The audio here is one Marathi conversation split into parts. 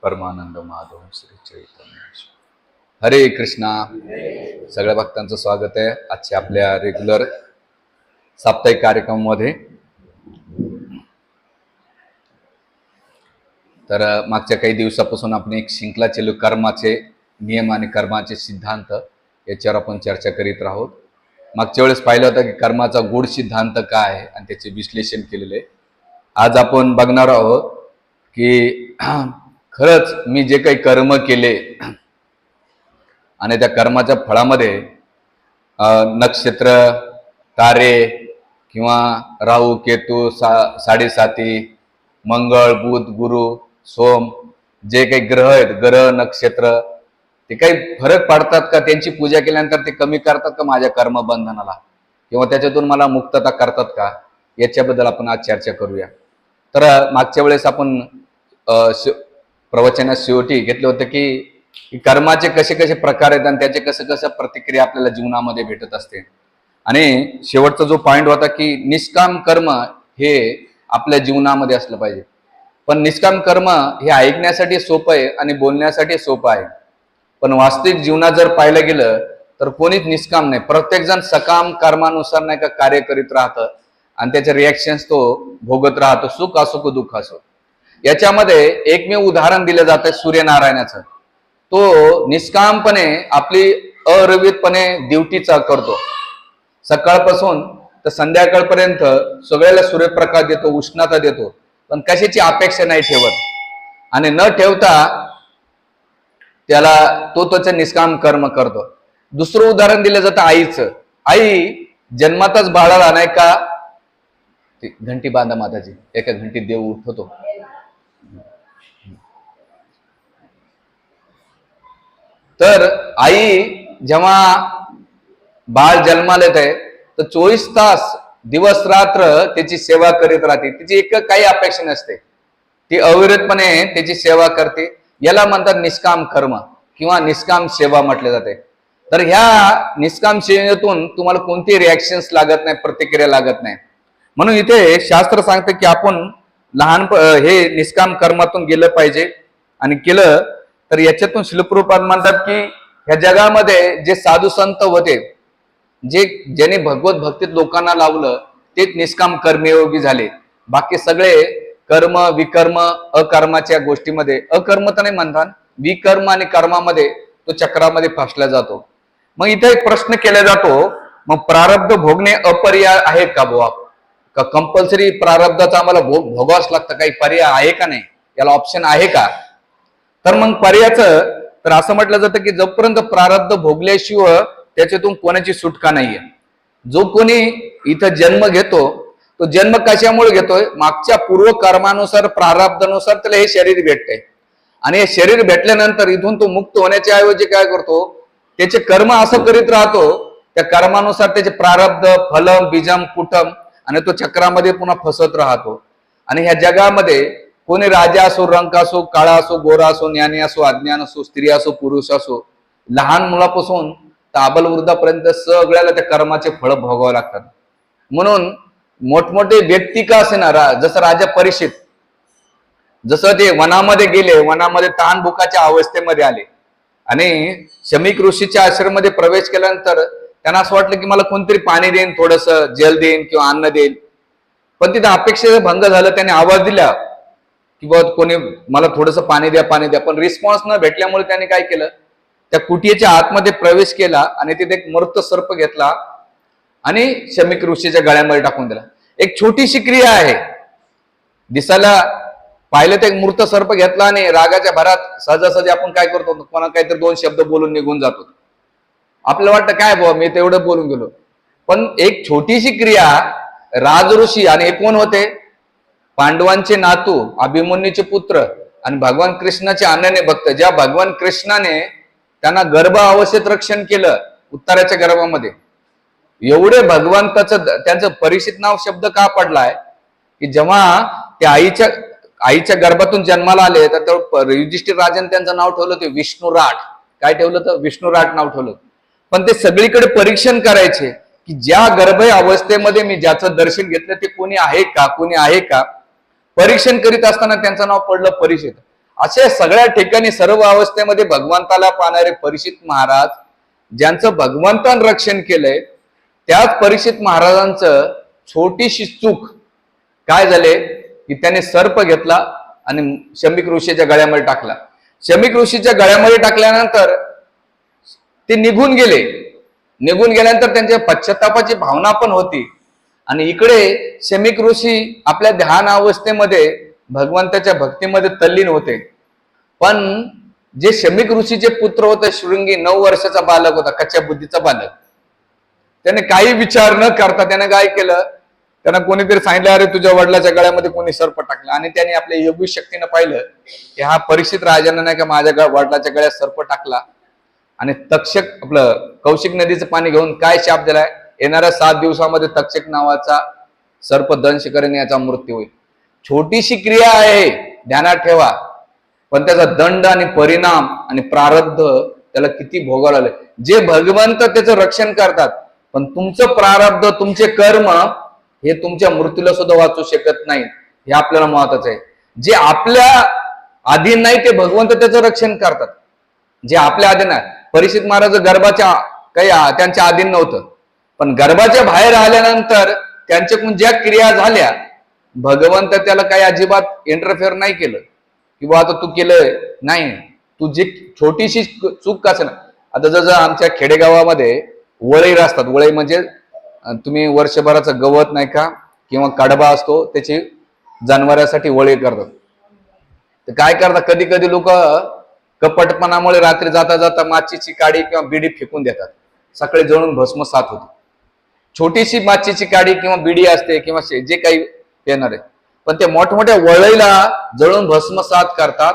परमानंद माधव श्री चैतन्य। हरे कृष्णा। सगळ्या भक्तांचं स्वागत आहे आजच्या आपल्या रेग्युलर साप्ताहिक कार्यक्रमामध्ये। तर मागच्या काही दिवसापासून आपण एक श्रृंखला चालू कर्माचे नियम आणि कर्माचे सिद्धांत याच्यावर आपण चर्चा करीत आहोत। मागच्या वेळेस पाहिलं होतं की कर्माचा गूढ सिद्धांत काय आहे आणि त्याचे विश्लेषण केलेले। आज आपण बघणार आहोत की खरंच मी जे काही कर्म केले आणि त्या कर्माच्या फळामध्ये नक्षत्र, तारे किंवा राहू, केतू, साडेसाती, मंगळ, बुध, गुरु, सोम जे काही ग्रह आहेत, ग्रह, नक्षत्र ते काही फरक पडतात का? त्यांची पूजा केल्यानंतर ते कमी करतात का माझ्या कर्मबंधनाला, किंवा त्याच्यातून मला मुक्तता करतात का? याच्याबद्दल आपण आज चर्चा करूया। तर मागच्या वेळेस आपण प्रवचनात शेवटी घेतलं होतं की कर्माचे कसे कसे प्रकार आहेत आणि त्याचे कसं कसं प्रतिक्रिया आपल्याला जीवनामध्ये भेटत असते। आणि शेवटचा जो पॉइंट होता की निष्काम कर्म हे आपल्या जीवनामध्ये असलं पाहिजे। पण निष्काम कर्म हे ऐकण्यासाठी सोपं आहे आणि बोलण्यासाठी सोपं आहे, पण वास्तविक जीवनात जर पाहिलं गेलं तर कोणीच निष्काम नाही। प्रत्येक जण सकाम कर्मानुसार नाही का कार्य करीत राहतं आणि त्याचे रिॲक्शन्स तो भोगत राहतो, सुख असो की दुःख असो। याच्यामध्ये एकमेव उदाहरण दिलं जातं सूर्यनारायणाचं। तो निष्कामपणे आपली अरवितपणे ड्युटीचा करतो, सकाळपासून तर संध्याकाळपर्यंत सगळ्याला सूर्यप्रकाश देतो, उष्णता देतो, पण कशाची अपेक्षा नाही ठेवत आणि न ठेवता त्याला त्याचं निष्काम कर्म करतो। दुसरं उदाहरण दिलं जातं आईचं। आई जन्मातच बाळाला नाही का घंटी बांधा माताची, एका घंटीत देव उठवतो। तर आई जेव्हा बाळ जन्माला येत आहे तर 24 तास दिवस रात्र त्याची सेवा करीत राहते, तिची एक काही अपेक्षा नसते, ती अविरतपणे त्याची सेवा करते। याला म्हणतात निष्काम कर्म किंवा निष्काम सेवा म्हटले जाते। तर ह्या निष्काम सेवेतून तुम्हाला कोणती रिॲक्शन्स लागत नाही, प्रतिक्रिया लागत नाही। म्हणून इथे शास्त्र सांगतं की आपण हे निष्काम कर्मातून गेलं पाहिजे आणि केलं तर याच्यातून शिलप्रभुपाद म्हणतात की ह्या जगामध्ये जे साधू संत होते, ज्याने भगवत भक्तीत लोकांना लावलं, तेच निष्काम कर्मयोगी झाले। बाकी सगळे कर्म विकर्म अकर्माच्या गोष्टीमध्ये, अकर्म तर नाही म्हणतात, विकर्म आणि कर्मामध्ये तो चक्रामध्ये फसला जातो। मग इथे एक प्रश्न केला जातो, मग प्रारब्ध भोगणे अपरिहार्य आहे का बुवा? का कंपल्सरी प्रारब्धाचा आम्हाला भोगावंच लागतं? काही पर्याय आहे का नाही? याला ऑप्शन आहे का? तर मग पर्यायाचं तर असं म्हटलं जातं की जोपर्यंत प्रारब्ध भोगल्याशिवाय त्याच्यातून कोणाची सुटका नाहीये। जो कोणी इथं जन्म घेतो तो जन्म कशामुळे घेतोय? मागच्या पूर्व कर्मानुसार प्रारब्धानुसार त्याला हे शरीर भेटतंय आणि हे शरीर भेटल्यानंतर इथून तो मुक्त होण्याच्या ऐवजी काय करतो? त्याचे कर्म असं करीत राहतो, त्या कर्मानुसार त्याचे प्रारब्ध फलम बीजम कुटम आणि तो चक्रामध्ये पुन्हा फसत राहतो। आणि ह्या जगामध्ये कोणी राजा असो, रंक असो, काळा असो, गोरा असो, ज्ञानी असो, अज्ञान असो, स्त्री असो, पुरुष असो, लहान मुलापासून तर आबालवृद्धापर्यंत सगळ्याला त्या कर्माचे फळ भोगावे लागतात। म्हणून मोठमोठे व्यक्ती का असे ना, जसं राजा परीक्षित, जसं ते वनामध्ये गेले, वनामध्ये तहानभुकाच्या अवस्थेमध्ये आले आणि शमीक ऋषीच्या आश्रमामध्ये प्रवेश केल्यानंतर त्यांना असं वाटलं की मला कोणतरी पाणी देईन, थोडस जल देईन किंवा अन्न देईल, पण तिथे अपेक्षेचा भंग झाला। त्याने आवाज दिला की बघ कोणी मला थोडस पाणी द्या, पाणी द्या, पण रिस्पॉन्स न भेटल्यामुळे त्याने काय केलं? त्या कुटीच्या आतमध्ये प्रवेश केला आणि तिथे एक मृत सर्प घेतला आणि शमीक ऋषीच्या गळ्यामध्ये टाकून दिला। एक छोटीशी क्रिया आहे, दिसायला पाहिलं तर एक मृत सर्प घेतला आणि रागाच्या भरात सहजासहजी आपण काय करतो? कोणा काहीतरी दोन शब्द बोलून निघून जातो। आपल्याला वाटतं काय बुवा मी तेवढं बोलून गेलो, पण एक छोटीशी क्रिया राजऋषी, आणि हे कोण होते? पांडवांचे नातू, अभिमन्यूचे पुत्र आणि भगवान कृष्णाचे अनन्य भक्त, ज्या भगवान कृष्णाने त्यांना गर्भ अवस्थेत रक्षण केलं उत्तराच्या गर्भामध्ये। एवढे भगवंताचं त्यांचं परीक्षित नाव शब्द का पडलाय की जेव्हा ते आईच्या गर्भातून जन्माला आले तर युधिष्ठिर राजाने त्यांचं नाव ठेवलं ते विष्णुराट। काय ठेवलं? तर विष्णुराट नाव ठेवलं। पण ते सगळीकडे परीक्षण करायचे की ज्या गर्भ अवस्थेमध्ये मी ज्याचं दर्शन घेतलं ते कोणी आहे का, कोणी आहे का? परीक्षण करीत असताना त्यांचं नाव पडलं परीक्षित। अशा सगळ्या ठिकाणी सर्व अवस्थेमध्ये भगवंताला पाहणारे परीक्षित महाराज, ज्यांचं भगवंतान रक्षण केलंय, त्याच परीक्षित महाराजांचं छोटीशी चूक काय झाले की त्याने सर्प घेतला आणि शमीक ऋषीच्या गळ्यामध्ये टाकला. शमीक ऋषीच्या गळ्यामध्ये टाकल्यानंतर ते निघून गेले. निघून गेल्यानंतर त्यांच्या पश्चातापाची भावना पण होती. आणि इकडे शमीक ऋषी आपल्या ध्यान अवस्थेमध्ये भगवंताच्या भक्तीमध्ये तल्लीन होते. पण जे शमीक ऋषीचे पुत्र होते शृंगी, 9 वर्षाचा बालक होता, कच्च्या बुद्धीचा बालक, त्याने काही विचार न करता त्याने काय केलं, त्यांना कोणीतरी सांगितलं अरे तुझ्या वडिलाच्या गळ्यामध्ये कोणी सर्प टाकला. आणि त्याने आपल्या योगी शक्तीनं पाहिलं की हा परीक्षित राजानं नाही का माझ्या वडिलाच्या गळ्यात सर्प टाकला. आणि तक्षक आपलं कौशिक नदीचं पाणी घेऊन काय शाप दिलाय, येणाऱ्या 7 दिवसामध्ये तक्षक नावाचा सर्प दंश करेन, याचा मृत्यू होईल. छोटीशी क्रिया आहे, ध्यानात ठेवा, पण त्याचा दंड आणि परिणाम आणि प्रारब्ध त्याला किती भोगावं लागले. जे भगवंत त्याचं रक्षण करतात, पण तुमचं प्रारब्ध, तुमचे कर्म हे तुमच्या मृत्यूला सुद्धा वाचू शकत नाही. हे आपल्याला महत्वाचं आहे. जे आपल्या अधीन नाही ते भगवंत त्याचं रक्षण करतात. जे आपल्या अधीन आहे, परीक्षित महाराज गर्भाच्या काही त्यांच्या अधीन नव्हतं, पण गर्भाच्या बाहेर आल्यानंतर त्यांच्याकडून ज्या क्रिया झाल्या, भगवंत त्याला काही अजिबात इंटरफेअर नाही केलं की बा आता तू केलंय नाही, तू जी छोटीशी चूक कसं ना. आता जसं आमच्या खेडेगावामध्ये वळई असतात, वळई म्हणजे तुम्ही वर्षभराचं गवत नाही का किंवा कडबा असतो त्याची जनावरांसाठी वळी करतात. तर काय करतात, कधी कधी लोक कपटपणामुळे रात्री जाता जाता माचीची काडी किंवा बिडी फेकून देतात, सकाळी जळून भस्मसात होते. छोटीशी माचीची काडी किंवा बिडी असते किंवा जे काही येणार आहे, पण ते मोठमोठ्या वळईला जळून भस्मसात करतात.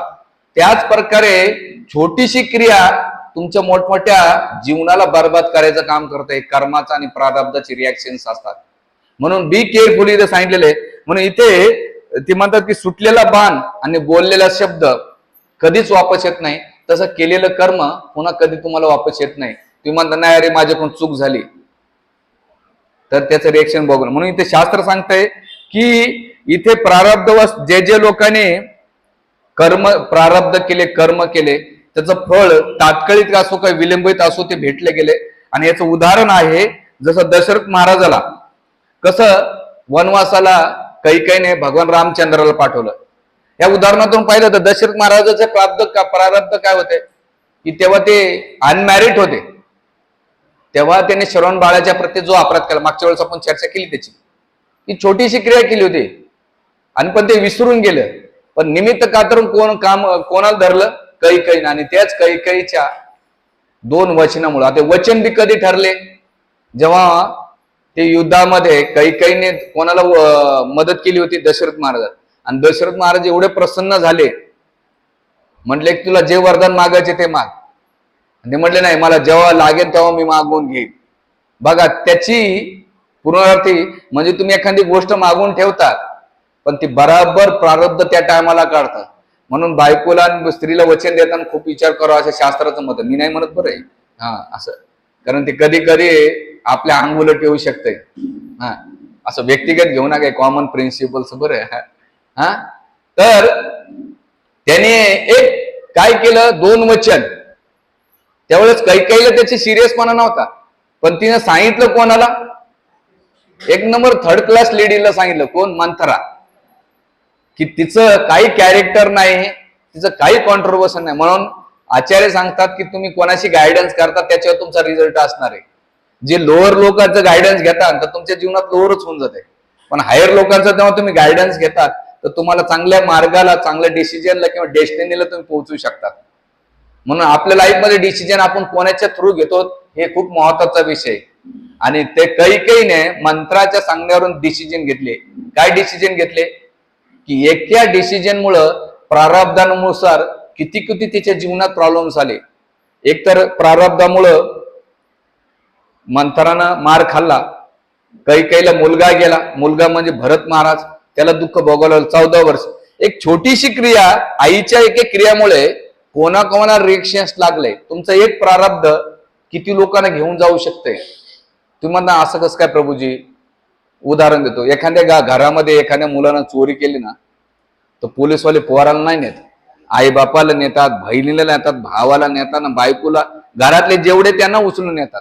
त्याच प्रकारे छोटीशी क्रिया तुमच्या मोठमोठ्या जीवनाला बर्बाद करायचं काम करते. कर्माचा आणि प्रारब्धाची रिॲक्शन्स असतात. म्हणून बी केअरफुली इथे सांगितलेले. म्हणून इथे ते म्हणतात की सुटलेला बाण आणि बोललेला शब्द कधीच वापस येत नाही, तसं केलेलं कर्म पुन्हा कधी तुम्हाला वापस येत नाही. तुम्ही म्हणता नाही अरे माझ्याकडून चूक झाली, तर त्याचं रिएक्शन बघून. म्हणून इथे शास्त्र सांगतंय की इथे प्रारब्धवश जे जे लोकांनी कर्म प्रारब्ध केले, कर्म केले, त्याचं फळ तात्कालिक असो काही विलंबित असो ते भेटले गेले. आणि याचं उदाहरण आहे जसं दशरथ महाराजाला कसं वनवासाला कैकेयीने भगवान रामचंद्राला पाठवलं. या उदाहरणातून पाहिलं तर दशरथ महाराजाचे प्रारब्ध काय होते की तेव्हा ते अनमॅरिड होते. तेव्हा त्यांनी श्रवण बाळाच्या प्रती जो अपराध केला, मागच्या वेळेस आपण चर्चा केली त्याची, ही छोटीशी क्रिया केली होती आणि पण ते विसरून गेलं. पण निमित्त कातरून कोणाला धरलं, कैकेयीनं. आणि त्याच कैकेयीच्या 2 वचनामुळे, आता वचन बी कधी ठरले जेव्हा ते युद्धामध्ये कैकेयीने कोणाला मदत केली होती, दशरथ महाराज. आणि दशरथ महाराज एवढे प्रसन्न झाले, म्हटले की तुला जे वरदान मागायचे ते माग. ते म्हटले नाही, मला जेव्हा लागेल तेव्हा मी मागवून घेईन. बघा त्याची पुनरावृत्ती म्हणजे तुम्ही एखादी गोष्ट मागून ठेवतात, पण ती बराबर प्रारब्ध त्या टायमाला काढतात. म्हणून बायकोला आणि स्त्रीला वचन देताना खूप विचार करावा असं शास्त्राचं मत. मी नाही म्हणत बरं आहे असं, कारण ते कधी कधी आपल्या अंगुलट येऊ शकते. असं व्यक्तिगत घेऊ नका, कॉमन प्रिन्सिपल्स बरं आहे. तर त्याने एक काय केलं, 2 वचन. त्यावेळेस कैकेयीला त्याची सिरियसपणा नव्हता, पण तिने सांगितलं कोणाला, एक नंबर 3rd क्लास लेडीला सांगितलं, कोण, मंथरा, की तिचं काही कॅरेक्टर नाही, तिचं काही कॉन्ट्रोवर्सन नाही. म्हणून आचार्य सांगतात की तुम्ही कोणाशी गायडन्स करता त्याच्यावर तुमचा रिझल्ट असणार आहे. जे लोअर लोकांचं गायडन्स घेतात तर तुमच्या जीवनात लोअरच होऊन जाते, पण हायर लोकांचा जेव्हा तुम्ही गायडन्स घेतात तर तुम्हाला चांगल्या मार्गाला, चांगल्या डिसिजनला किंवा डेस्टिनीला तुम्ही पोहोचू शकतात. म्हणून आपल्या लाईफमध्ये डिसिजन आपण कोणाच्या थ्रू घेतो हे खूप महत्वाचा विषय. आणि ते कैकेयीने मंत्राच्या सांगण्यावरून डिसिजन घेतले. काय डिसिजन घेतले की एका डिसिजनमुळं प्रारब्धानुसार किती किती तिच्या जीवनात प्रॉब्लेम्स आले. एकतर प्रारब्धामुळं मंथरानं मार खाल्ला, कैकेयीला मुलगा गेला, मुलगा म्हणजे भरत महाराज, त्याला दुःख भोगावलं 14 वर्ष. एक छोटीशी क्रिया, आईच्या एक क्रियामुळे कोणाकोणाला रिएक्शन्स लागले. तुमचं एक प्रारब्ध किती लोकांना घेऊन जाऊ शकते. तुम्ही म्हणता असं कसं काय प्रभूजी, उदाहरण देतो. एखाद्या घरामध्ये एखाद्या मुलानं चोरी केली ना, तर पोलीसवाले पोराला नाही नेत, आई बापाला नेतात, बहिणीला नेतात, भावाला नेतात, बायकोला, घरातले जेवढे त्यांना उचलून नेतात.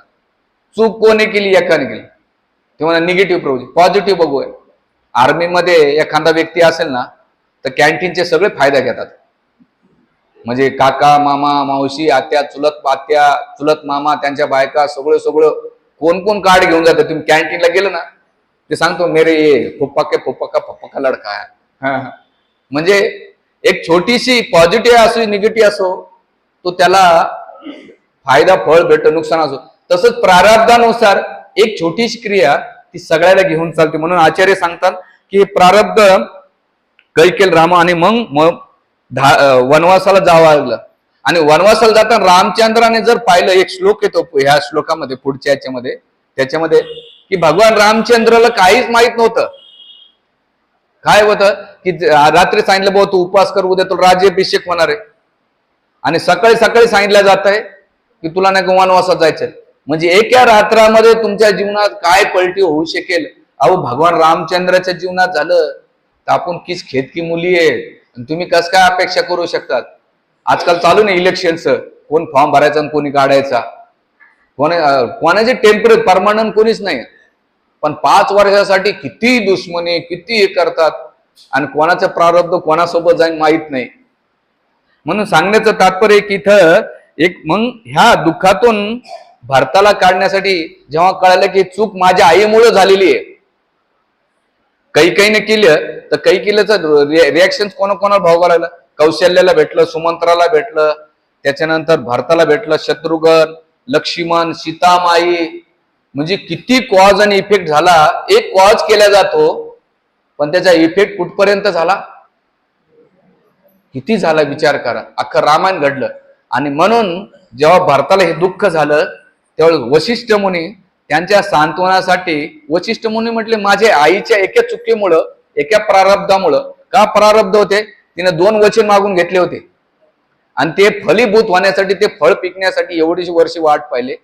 चूक कोणी केली? एकाने केली. ते म्हणा निगेटिव्ह प्रोजेक्ट. पॉझिटिव्ह बघूया. आर्मीमध्ये एखादा व्यक्ती असेल ना तर कॅन्टीनचे सगळे फायदा घेतात. म्हणजे काका, मामा, मावशी, आत्या, चुलत मामा, त्यांच्या बायका, सगळं सगळं कोण कोण कार्ड घेऊन जातं. तुम्ही कॅन्टीनला गेलं ना ते सांगतो मेरे ये फुप्पा का लडका आहे. म्हणजे एक छोटीशी पॉझिटिव्ह असो निगेटिव्ह असो तो त्याला फायदा फळ भेटतं, नुकसान असो. तसंच प्रारब्धानुसार एक छोटीशी क्रिया ती सगळ्याला घेऊन चालते. म्हणून आचार्य सांगतात की प्रारब्ध कैकेल राम आणि मग वनवासाला जावं लागलं. आणि वनवासाला जाताना रामचंद्राने जर पाहिलं, एक श्लोक येतो ह्या श्लोकामध्ये पुढच्या याच्यामध्ये, त्याच्यामध्ये की भगवान रामचंद्राला काहीच माहित नव्हतं. काय होतं की रात्री सांगितलं भाऊ तू उपवास कर, उद्या तुला राज्याभिषेक होणार आहे. आणि सकाळी सकाळी सांगितलं जात आहे की तुला नाही वनवासात जायचंय. म्हणजे एका रात्रामध्ये तुमच्या जीवनात काय पलटी होऊ शकेल. अहो भगवान रामचंद्राच्या जीवनात झालं तर आपण किस खेत की मुली आहे, तुम्ही कस काय अपेक्षा करू शकतात. आजकाल चालू नाही इलेक्शनचं, कोण फॉर्म भरायचा आणि कोणी काढायचा, कोणाचे टेम्पररी परमनंट कोणीच नाही. पण 5 वर्षासाठी किती दुश्मनी, किती हे करतात आणि कोणाचं प्रारब्ध कोणासोबत जाईन माहित नाही. म्हणून सांगण्याचं तात्पर्य की इथं एक मग ह्या दुःखातून भरताला काढण्यासाठी जेव्हा कळालं की चूक माझ्या आईमुळे झालेली आहे, कैकेयीने केलं तर कैकेयीचं रिॲक्शन कोणाकोणाला भोगावं लागलं. कौशल्याला भेटलं, सुमंत्राला भेटलं, त्याच्यानंतर भरताला भेटलं, शत्रुघ्न, लक्ष्मण, सीतामाई. म्हणजे किती कॉज आणि इफेक्ट झाला. एक कॉज केला जातो पण त्याचा इफेक्ट कुठपर्यंत झाला, किती झाला विचार करा. अख्खं रामायण घडलं. आणि म्हणून जेव्हा भरताला हे दुःख झालं त्यावेळेस वशिष्ठ मुनी त्यांच्या सांत्वनासाठी, वशिष्ठ मुनी म्हटले माझ्या आईच्या एका चुकीमुळं, एका प्रारब्धामुळं, का प्रारब्ध होते, तिने 2 वचन मागून घेतले होते आणि ते फलीभूत होण्यासाठी, ते फळ पिकण्यासाठी एवढीशी वर्षी वाट पाहिले.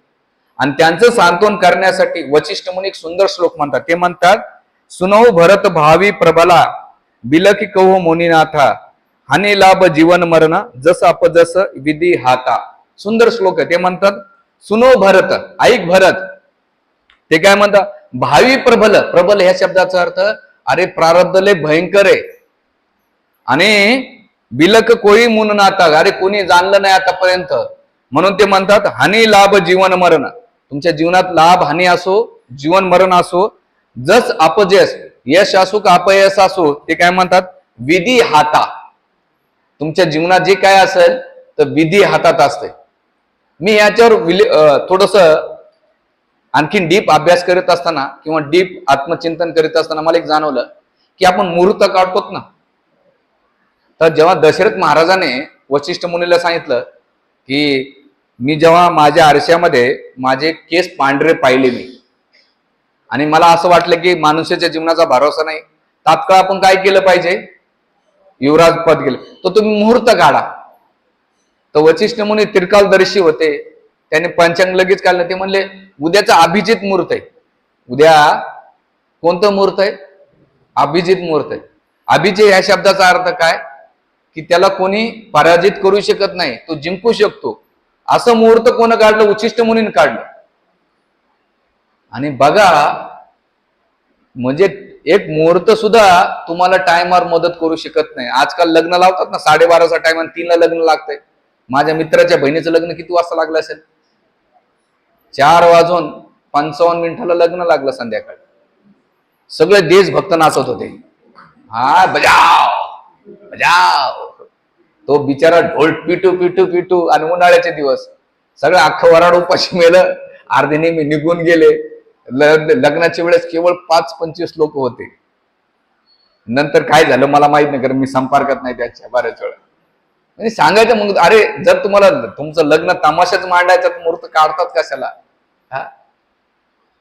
आणि त्यांचं सांत्वन करण्यासाठी वशिष्ठ मुनी एक सुंदर श्लोक म्हणतात. ते म्हणतात सुनौ भरत भावी प्रबला बिलकी कहो मुनीनाथा हानी लाभ जीवन मरण जस अपजस विधी हाता. सुंदर श्लोक आहे. ते म्हणतात सुनो भरत, ऐक भरत. ते काय म्हणतात भावी प्रबल. प्रबल ह्या शब्दाचा अर्थ अरे प्रारब्ध लय भयंकर आहे आणि बिलक कोई मुन नाता, अरे कोणी जाणलं नाही आतापर्यंत. म्हणून ते म्हणतात हानी लाभ जीवन मरण. तुमच्या जीवनात लाभ हानी असो, जीवन मरण असो, जस अपजस, यश असो का अपयश असो, ते काय म्हणतात विधी हाता. तुमच्या जीवनात जे काय असेल तर विधी हातात असते. मी याच्यावर थोडस आणखीन डीप अभ्यास करीत असताना किंवा डीप आत्मचिंतन करीत असताना मला एक जाणवलं की आपण मुहूर्त काढतोत ना, तर जेव्हा दशरथ महाराजाने वशिष्ठ मुनीला सांगितलं की मी जेव्हा माझ्या आरशामध्ये माझे केस पांढरे पाहिले मी आणि मला असं वाटलं की माणसाच्या जीवनाचा भरोसा नाही, तात्काळ आपण काय केलं पाहिजे, युवराज पद गेलं, तर तुम्ही मुहूर्त काढा. तर वशिष्ठ मुनी त्रिकालदर्शी होते, त्याने पंचांग लगेच काढलं. ते म्हणले उद्याचा अभिजित मुहूर्त आहे. उद्या कोणतं मुहूर्त आहे? अभिजित मुहूर्त आहे. अभिजित या शब्दाचा अर्थ काय की त्याला कोणी पराजित करू शकत नाही, तो जिंकू शकतो. असं मुहूर्त कोण काढलं? वशिष्ठ मुनीने काढलं. आणि बघा म्हणजे एक मुहूर्त सुद्धा तुम्हाला टायमावर मदत करू शकत नाही. आजकाल लग्न लावतात ना 12:30चा टाइम आणि 3ला लग्न लागतंय. माझ्या मित्राच्या बहिणीचं लग्न किती वाजता लागलं असेल? 4:55 लग्न लागलं संध्याकाळी. सगळे देशभक्त नाचत होते. हा बजाव बजाव. तो बिचारा ढोल पिटू पिटू पिटू. आणि उन्हाळ्याचे दिवस सगळं अख्खं वराड उपाशी मेलं. अर्धे नेहमी निघून गेले. लग्नाच्या वेळेस केवळ 5-25 लोक होते. नंतर काय झालं मला माहित नाही, कारण मी संपर्कात नाही त्याच्या बऱ्याच वेळा. म्हणजे सांगायचं मग अरे जर तुम्हाला तुमचं लग्न तमाशाच मांडायचं तर मुहूर्त काढतात कशाला?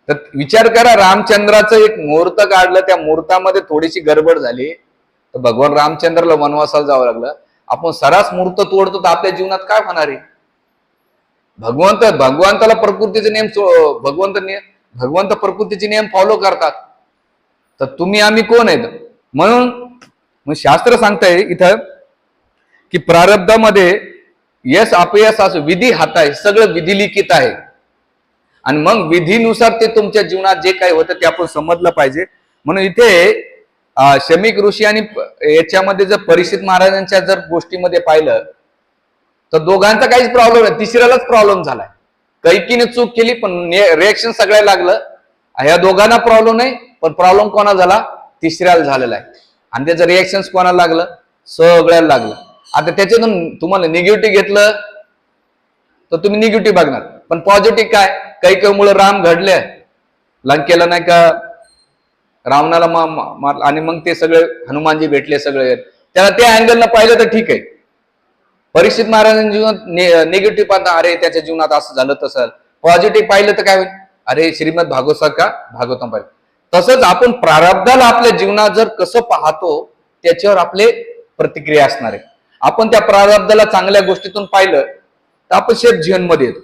तर विचार करा, रामचंद्राचं एक मुहूर्त काढलं, त्या मुहूर्तामध्ये थोडीशी गडबड झाली तर भगवान रामचंद्राला वनवासाला जावं लागलं. आपण सरास मुहूर्त तोडतो तर आपल्या जीवनात काय होणार आहे? भगवंताला प्रकृतीचे नियम, भगवंत प्रकृतीचे नियम फॉलो करतात. तर तुम्ही आम्ही कोण आहेत? म्हणून शास्त्र सांगताय इथं की प्रारब्धामध्ये यश अपयश असं विधी हात आहे, सगळं विधिलिखित आहे. आणि मग विधीनुसार ते तुमच्या जीवनात जे काही होतं ते आपण समजलं पाहिजे. म्हणून इथे शमीक ऋषी आणि याच्यामध्ये जर परीक्षित महाराजांच्या जर गोष्टीमध्ये पाहिलं तर दोघांचा काहीच प्रॉब्लेम नाही, तिसऱ्यालाच प्रॉब्लेम झालाय. कैकीने चूक केली पण रिएक्शन सगळ्याला लागलं. ह्या दोघांना प्रॉब्लेम नाही, पण प्रॉब्लेम कोणाला झाला? तिसऱ्याला झालेला आहे. आणि त्याचं रिएक्शन कोणाला लागलं? सगळ्याला लागलं. आता त्याच्यातून तुम्हाला निगेटिव्ह घेतलं तर तुम्ही निगेटिव्ह बघणार, पण पॉझिटिव्ह काय? कैकेमुळे राम घडले, लंकेला नाही का रावणाला आणि मग ते सगळे हनुमानजी भेटले सगळे. त्याला त्या अँगलनं पाहिलं तर ठीक आहे. परीक्षित महाराजांच्या जीवनात निगेटिव्ह पाहता, अरे त्याच्या जीवनात असं झालं तसं. पॉझिटिव्ह पाहिलं तर काय होईल? अरे श्रीमद भागवतम पाहिलं. तसंच आपण प्रारब्धाला आपल्या जीवनात जर कसं पाहतो त्याच्यावर आपले प्रतिक्रिया असणार आहे. आपण त्या प्रारब्धाला चांगल्या गोष्टीतून पाहिलं तर आपण शेफ जीवनमध्ये येतो.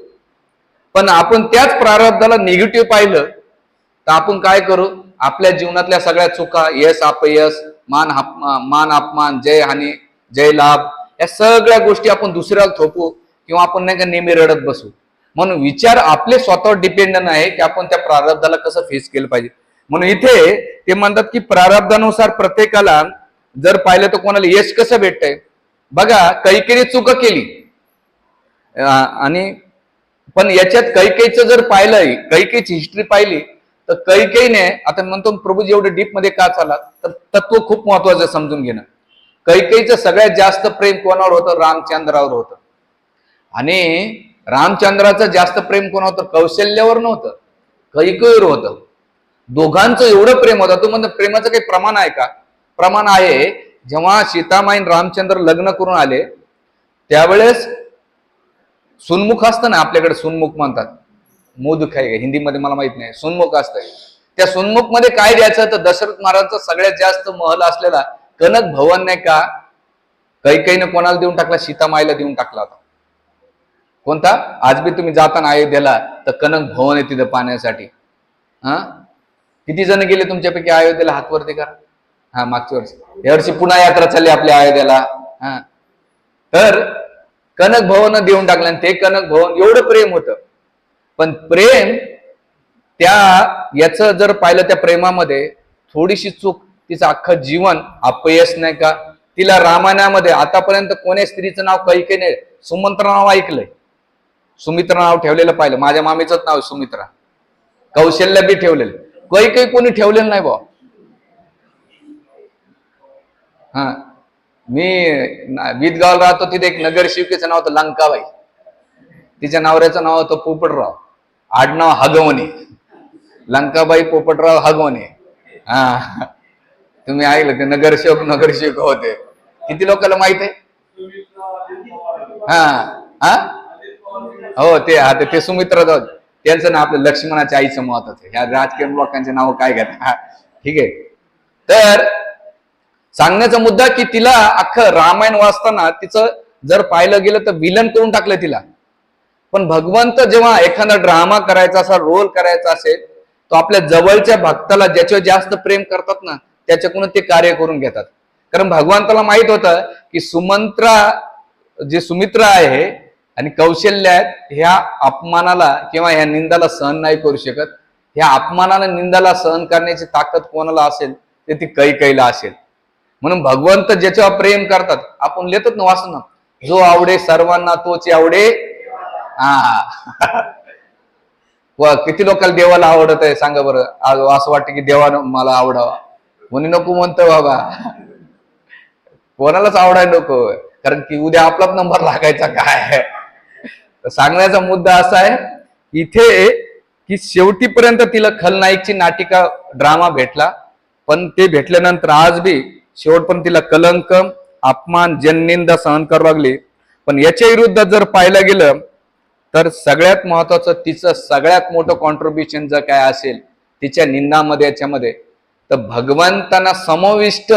पण आपण त्याच प्रारब्धाला निगेटिव्ह पाहिलं तर आपण काय करू? आपल्या जीवनातल्या सगळ्या चुका, यश अपयश, मान अपमान, जय हानी, जय लाभ, या सगळ्या गोष्टी आपण दुसऱ्याला थोपू किंवा आपण नाही का नेहमी रडत बसू. म्हणून विचार आपले स्वतःवर डिपेंडंट आहे की आपण त्या प्रारब्धाला कसं फेस केलं पाहिजे. म्हणून इथे ते म्हणतात की प्रारब्धानुसार प्रत्येकाला जर पाहिलं तर कोणाला यश कसं भेटतंय बघा. कैकेयीने चूक केली आणि पण याच्यात कैकेयीचं जर पाहिलं, कैकेयीची हिस्ट्री पाहिली तर कैकेयीने, आता म्हणतो प्रभूजी एवढे डीप मध्ये का चालला, तर तत्व खूप महत्वाचं समजून घेणं. कैकेयीचं सगळ्यात जास्त प्रेम कोणावर होतं? रामचंद्रावर होतं. आणि रामचंद्राचं जास्त प्रेम कोणावर होतं? कौशल्यावर नव्हतं, कैकेयीवर होतं. दोघांचं एवढं प्रेम होतं. तो म्हणतो प्रेमाचं काही प्रमाण आहे का? प्रमाण आहे. जेव्हा सीतामाई रामचंद्र लग्न करून आले त्यावेळेस सुनमुख असतं ना, आपल्याकडे सुनमुख म्हणतात, मोदक आहे हिंदीमध्ये मला माहित नाही, सुनमुख असतंय. त्या सुनमुख मध्ये काय द्यायचं? तर दशरथ महाराजांचा सगळ्यात जास्त महल असलेला कनक भवन नाही का कैकेयीने कोणाला देऊन टाकला? सीतामाईला देऊन टाकला होता. कोणता? आज बी तुम्ही जाताना अयोध्येला तर कनक भवन आहे तिथं पाहण्यासाठी. किती जण गेले तुमच्यापैकी अयोध्येला? हात वरती करा. मागच्या वर्षी, या वर्षी पुन्हा यात्रा चालली आपल्या अयोध्येला. तर कनक भवन देऊन टाकलं. आणि ते कनक भवन एवढं प्रेम होतं. पण प्रेम त्या याचं जर पाहिलं, त्या प्रेमामध्ये थोडीशी चूक, तिचं अख्खं जीवन अपयश नाही का. तिला रामायणामध्ये आतापर्यंत कोण्या स्त्रीचं नाव कैकेयीने सुमित्रा नाव ऐकलंय? सुमित्रा नाव ठेवलेलं पाहिलं. माझ्या मामीचंच नाव सुमित्रा. कौशल्य बी ठेवलेलं, कैकेयी कोणी ठेवलेलं नाही भाऊ. मी विदगावला राहतो, तिथे एक नगरसेविकेचं नाव होतं लंकाबाई. तिच्या नवऱ्याचं नाव होतं पोपटराव, आडनाव हगवणे. लंकाबाई पोपटराव हगवणे. तुम्ही ऐकलं ते नगरसेवक होते. किती लोकांना माहित आहे? हो ते सुमित्रा जाऊ, त्यांचं नाव आपल्या लक्ष्मणाच्या आईचं महत्वाचं आहे. ह्या राजकीय लोकांचे नाव काय घेतात? ठीक आहे. तर सांगण्याचा मुद्दा की तिला अख्खं रामायण वाचताना तिचं जर पाहिलं गेलं तर विलन करून टाकलं तिला. पण भगवंत जेव्हा एखादा ड्रामा करायचा असा, रोल करायचा असेल, तो आपल्या जवळच्या भक्ताला ज्याच्यावर जास्त प्रेम करतात ना त्याच्याकडून ते कार्य करून घेतात. कारण भगवंताला माहित होतं की सुमित्रा आहे आणि कौशल्य आहेत, ह्या अपमानाला किंवा ह्या निंदाला सहन नाही करू शकत. ह्या अपमानाला निंदाला सहन करण्याची ताकद कोणाला असेल ते ती कैकेयीला असेल. म्हणून भगवंत ज्याच्यावर प्रेम करतात, आपण लिहितात ना वाचना, जो आवडे सर्वांना तोच आवडे. किती लोकांना देवाला आवडत आहे सांगा बरं? असं वाटतं की देवानं मला आवडावा, कोणी नको म्हणतं बाबा. कोणालाच आवडायला नको, कारण की उद्या आपलाच नंबर लागायचा काय. सांगण्याचा मुद्दा असा आहे इथे की शेवटीपर्यंत तिला खलनायकची नाटिका ड्रामा भेटला. पण ते भेटल्यानंतर आज बी शेवटपर्यंत तिला कलंक, अपमान, जननिंदा सहन करावं लागली. पण याच्या विरुद्ध जर पाहायला गेलं तर सगळ्यात महत्वाचं, तिचं सगळ्यात मोठं कॉन्ट्रीब्युशन जर काय असेल तिच्या निंदामध्ये, याच्यामध्ये, तर भगवंतांना समाविष्ट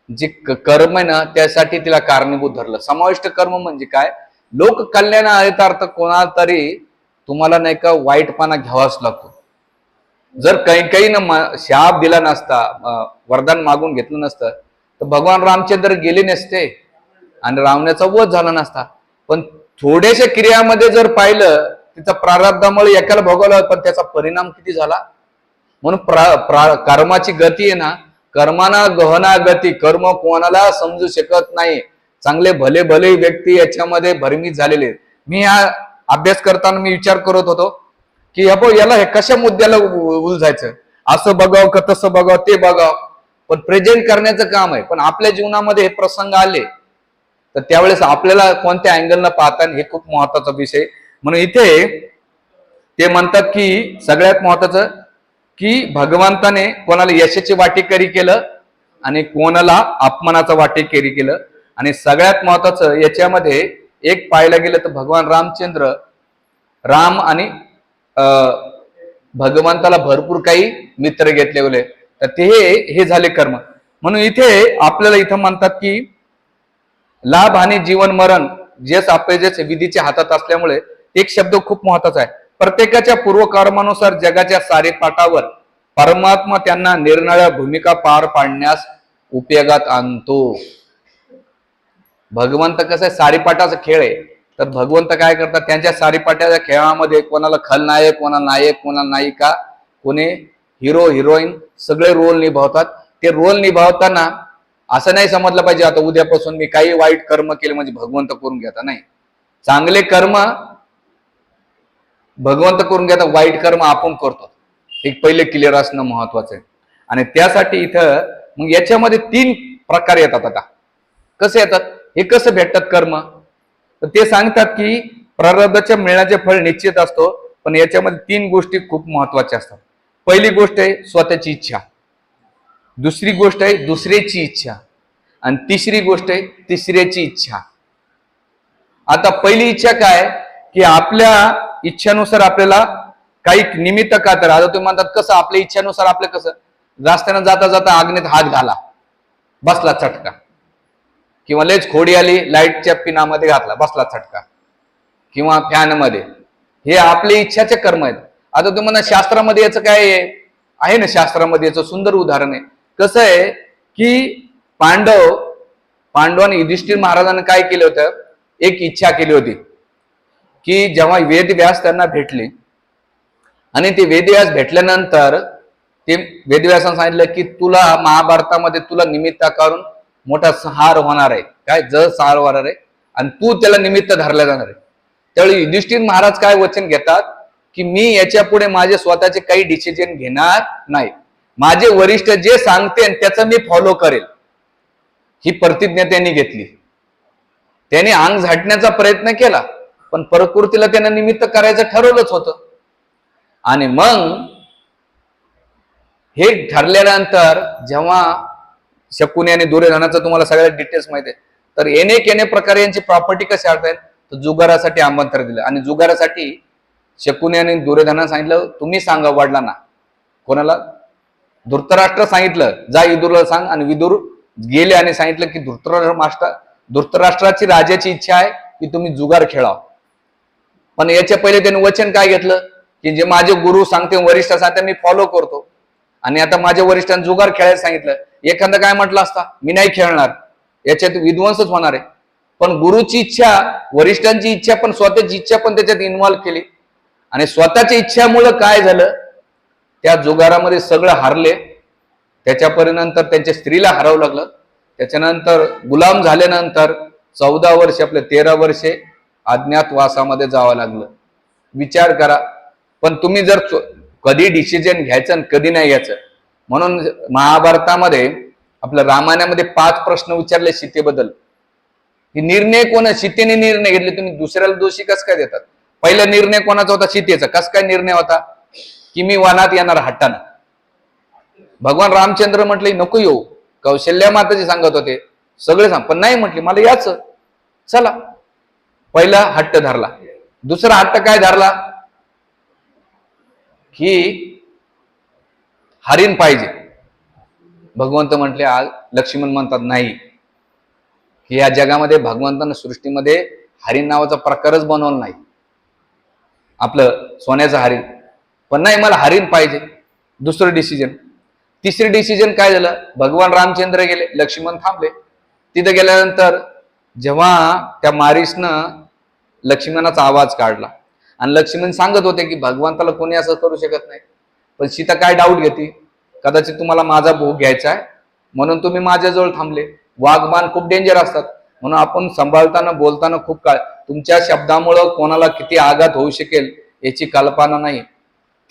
जे कर्म आहे ना त्यासाठी तिला कारणीभूत धरलं. समाविष्ट कर्म म्हणजे काय? लोक कल्याण अर्थ कोणाला तरी तुम्हाला नाही का वाईटपणा घ्यावाच लागतो. जर कैकेयीनं शाप दिला नसता, वरदान मागून घेतलं नसतं तर भगवान रामचंद्र गेले नसते. आणि रावणाचा वध झाला नसता. पण थोड्याशा क्रियामध्ये जर पाहिलं, तिचा प्रारब्धामुळे एकाला भोगवला, पण त्याचा परिणाम किती झाला. म्हणून कर्माची गती आहे ना, कर्माना गहना गती. कर्म कोणाला समजू शकत नाही. चांगले भले भले व्यक्ती याच्यामध्ये भरमीत झालेले. मी हा अभ्यास करताना मी विचार करत होतो की याला हे कशा मुद्द्याला उलझायचं, असं बघावं का तसं बघावं, ते बघावं. पण प्रेझेंट करण्याचं काम आहे. पण आपल्या जीवनामध्ये हे प्रसंग आले तर त्यावेळेस आपल्याला कोणत्या अँगलनं पाहता, हे खूप महत्वाचा विषय. म्हणून इथे ते म्हणतात की सगळ्यात महत्वाचं की भगवंताने कोणाला यशाची वाटेकरी केलं आणि कोणाला अपमानाचा वाटेकरी केलं. आणि सगळ्यात महत्वाचं याच्यामध्ये एक पाहायला गेलं तर भगवान राम आणि भगवंताला भरपूर काही मित्र घेतले गेले, तर ते हे झाले कर्म. म्हणून इथे आपल्याला इथं म्हणतात की लाभ आणि जीवन मरण जेच अपयश विधीच्या हातात असल्यामुळे एक शब्द खूप महत्वाचा आहे. प्रत्येकाच्या पूर्वकर्मानुसार जगाच्या सारेपाटावर परमात्मा त्यांना निरनिराळ्या भूमिका पार पाडण्यास उपयोगात आणतो. भगवंत कसं आहे, सारीपाटाचा खेळ आहे. तर भगवंत काय करतात, त्यांच्या सारीपाट्याच्या खेळामध्ये कोणाला खलनायक, कोणाला नायक, कोणाला नायिका, कोणी हिरो हिरोईन सगळे रोल निभावतात. ते रोल निभावताना असं नाही समजलं पाहिजे आता उद्यापासून मी काही वाईट कर्म केले म्हणजे भगवंत करून घेता. नाही, चांगले कर्म भगवंत करून घेता, वाईट कर्म आपण करतो. एक पहिले क्लिअर असणं महत्वाचं आहे. आणि त्यासाठी इथं मग याच्यामध्ये 3 प्रकार येतात. आता कसे येतात, हे कसं भेटतात कर्म, तर ते सांगतात की प्रारब्धाच्या मिळण्याचे फळ निश्चित असतो, पण याच्यामध्ये 3 गोष्टी खूप महत्वाच्या असतात. पहिली गोष्ट आहे स्वतःची इच्छा, दुसरी गोष्ट आहे दुसऱ्याची इच्छा, आणि तिसरी गोष्ट आहे तिसऱ्याची इच्छा. आता पहिली इच्छा काय की आपल्या इच्छेनुसार आपल्याला काही निमित्त का, तर आता तुम्ही म्हणतात कसं आपल्या इच्छेनुसार आपलं कसं, रस्त्यानं जाता जाता आग्नेत हात घाला, बसला चटका, किंवा लेच खोडी आली लाईटच्या पिनामध्ये घातला, बसला चटका, किंवा फॅन मध्ये, हे आपल्या इच्छाचे कर्म आहेत. आता तुम्हाला शास्त्रामध्ये याचं काय आहे ना, शास्त्रामध्ये याचं सुंदर उदाहरण आहे. कसं आहे की पांडवांनी युधिष्ठिर महाराजांनी काय केलं होतं, एक इच्छा केली होती की जेव्हा वेदव्यास त्यांना भेटले आणि ते वेदव्यास भेटल्यानंतर ते वेदव्यासाने सांगितलं की तुला महाभारतामध्ये तुला निमित्त करून मोठा संहार होणार आहे, काय संहार होणार आहे, आणि तू त्याला निमित्त धरला जाणार आहे. त्यावेळी युधिष्ठिर महाराज काय वचन घेतात की मी याच्या पुढे माझे स्वतःचे काही डिसिजन घेणार नाही, माझे वरिष्ठ जे सांगते त्याचं मी फॉलो करेल. ही प्रतिज्ञा त्यांनी घेतली. त्याने अंग झाटण्याचा प्रयत्न केला, पण प्रकृतीला त्यांना निमित्त करायचं ठरवलंच होतं. आणि मग हे ठरल्यानंतर जेव्हा शकुनी आणि दुर्योधनाचं तुम्हाला सगळ्या डिटेल्स माहिती आहे, तर येणे प्रकारे यांची प्रॉपर्टी कशी आहेत, तर जुगारासाठी आमंत्रण दिलं. आणि जुगारासाठी शकुनी आणि दुर्योधनाने सांगितलं तुम्ही सांगा वडिलांना. कोणाला, धृतराष्ट्र सांगितलं जा विदुरला सांग, आणि विदुर गेले आणि सांगितलं की धृतराष्ट्राची राजाची इच्छा आहे की तुम्ही जुगार खेळा. पण याच्या पहिले त्यांनी वचन काय घेतलं की जे माझे गुरु सांगते, वरिष्ठ सांगते, मी फॉलो करतो. आणि आता माझ्या वरिष्ठांनी जुगार खेळायला सांगितलं, एखादा काय म्हटलं असता मी नाही खेळणार, याच्यात विध्वंसच होणार आहे. पण गुरुची इच्छा, वरिष्ठांची इच्छा, पण स्वतःची इच्छा पण त्याच्यात इन्व्हॉल्व केली. आणि स्वतःच्या इच्छामुळं काय झालं, त्या जुगारामध्ये सगळं हारले. त्याच्यापर्यंत त्यांच्या स्त्रीला हरावं लागलं. त्याच्यानंतर गुलाम झाल्यानंतर 14 वर्ष, आपले 13 वर्षे अज्ञातवासामध्ये जावं लागलं. विचार करा. पण तुम्ही जर कधी डिसिजन घ्यायचं आणि कधी नाही घ्यायचं, म्हणून महाभारतामध्ये आपल्या रामायणामध्ये 5 प्रश्न विचारले सीतेबद्दल. ही निर्णय सीतेने निर्णय घेतले, तुम्ही दुसऱ्याला दोषी कस काय देतात. पहिला निर्णय कोणाचा होता, सीतेचा. कस काय निर्णय होता की मी वनात येणार हट्टानं. भगवान रामचंद्र म्हटले नको येऊ, कौशल्या माताजी सांगत होते सगळे सांग, पण नाही म्हटले मला याच, चला. पहिला हट्ट धरला. दुसरा हट्ट काय धरला की हरिण पाहिजे. भगवंत म्हटले, लक्ष्मण म्हणतात नाही, की या जगामध्ये भगवंतानं सृष्टीमध्ये हरिण नावाचा प्रकारच बनवला नाही, आपलं सोन्याचं हरिण. पण नाही, मला हरिण पाहिजे. दुसरं डिसिजन. तिसरे डिसिजन काय झालं, भगवान रामचंद्र गेले, लक्ष्मण थांबले. तिथे गेल्यानंतर जेव्हा त्या मारीसनं लक्ष्मणाचा आवाज काढला आणि लक्ष्मण सांगत होते की भगवंताला कोणी असं करू शकत नाही, पण सीता काय डाऊट घेते, कदाचित तुम्हाला माझा भोग घ्यायचा आहे म्हणून तुम्ही माझ्याजवळ थांबले. वाघबाण खूप डेंजर असतात, म्हणून आपण सांभाळताना बोलताना खूप काळ, तुमच्या शब्दामुळं कोणाला किती आघात होऊ शकेल याची कल्पना नाही.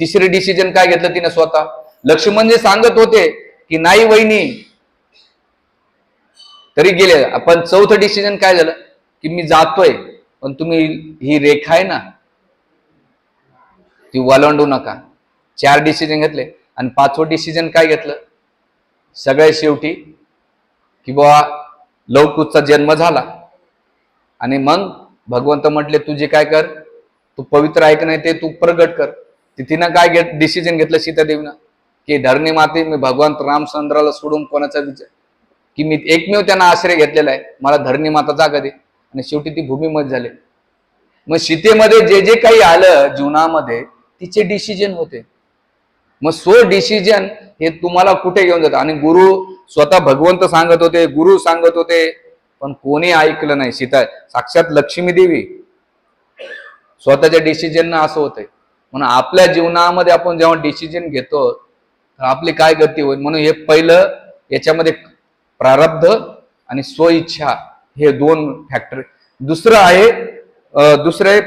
तिसरे डिसिजन काय घेतलं तिने स्वतः. लक्ष्मण जे सांगत होते की नाही वहिनी तरी गेले, पण चौथं डिसिजन काय झालं की मी जातोय पण तुम्ही ही रेखा आहे ना ती वलांडू नका. 4 डिसिजन घेतले आणि 5वं डिसिजन काय घेतलं, सगळ्यात शेवटी की बाबा लवकुशचा जन्म झाला आणि मग भगवंत म्हटले तुझे काय कर, तू पवित्र आहे की नाही ते तू प्रगट कर. तिनं काय डिसिजन घेतलं सीतादेवीनं की धरणी माते मी भगवंत रामचंद्राला सोडून कोणाचा विचार की मी एकमेव त्यांना आश्रय घेतलेला आहे, मला धरणी माता जागा दे. आणि शेवटी ती भूमीमध्ये झाले. मग सीतेमध्ये जे जे काही आलं जीवनामध्ये तिचे डिसिजन होते. मग डिसिजन हे तुम्हाला कुठे घेऊन जातं. आणि गुरु स्वतः भगवंत सांगत होते, गुरु सांगत होते, पण कोणी ऐकलं नाही. सीता साक्षात लक्ष्मी देवी स्वतःच्या डिसिजन असं होतंय. म्हणून आपल्या जीवनामध्ये आपण जेव्हा डिसिजन घेतो तर आपली काय गती होईल. म्हणून हे पहिलं याच्यामध्ये प्रारब्ध आणि स्वइच्छा हे 2 फॅक्टर. दुसरं आहे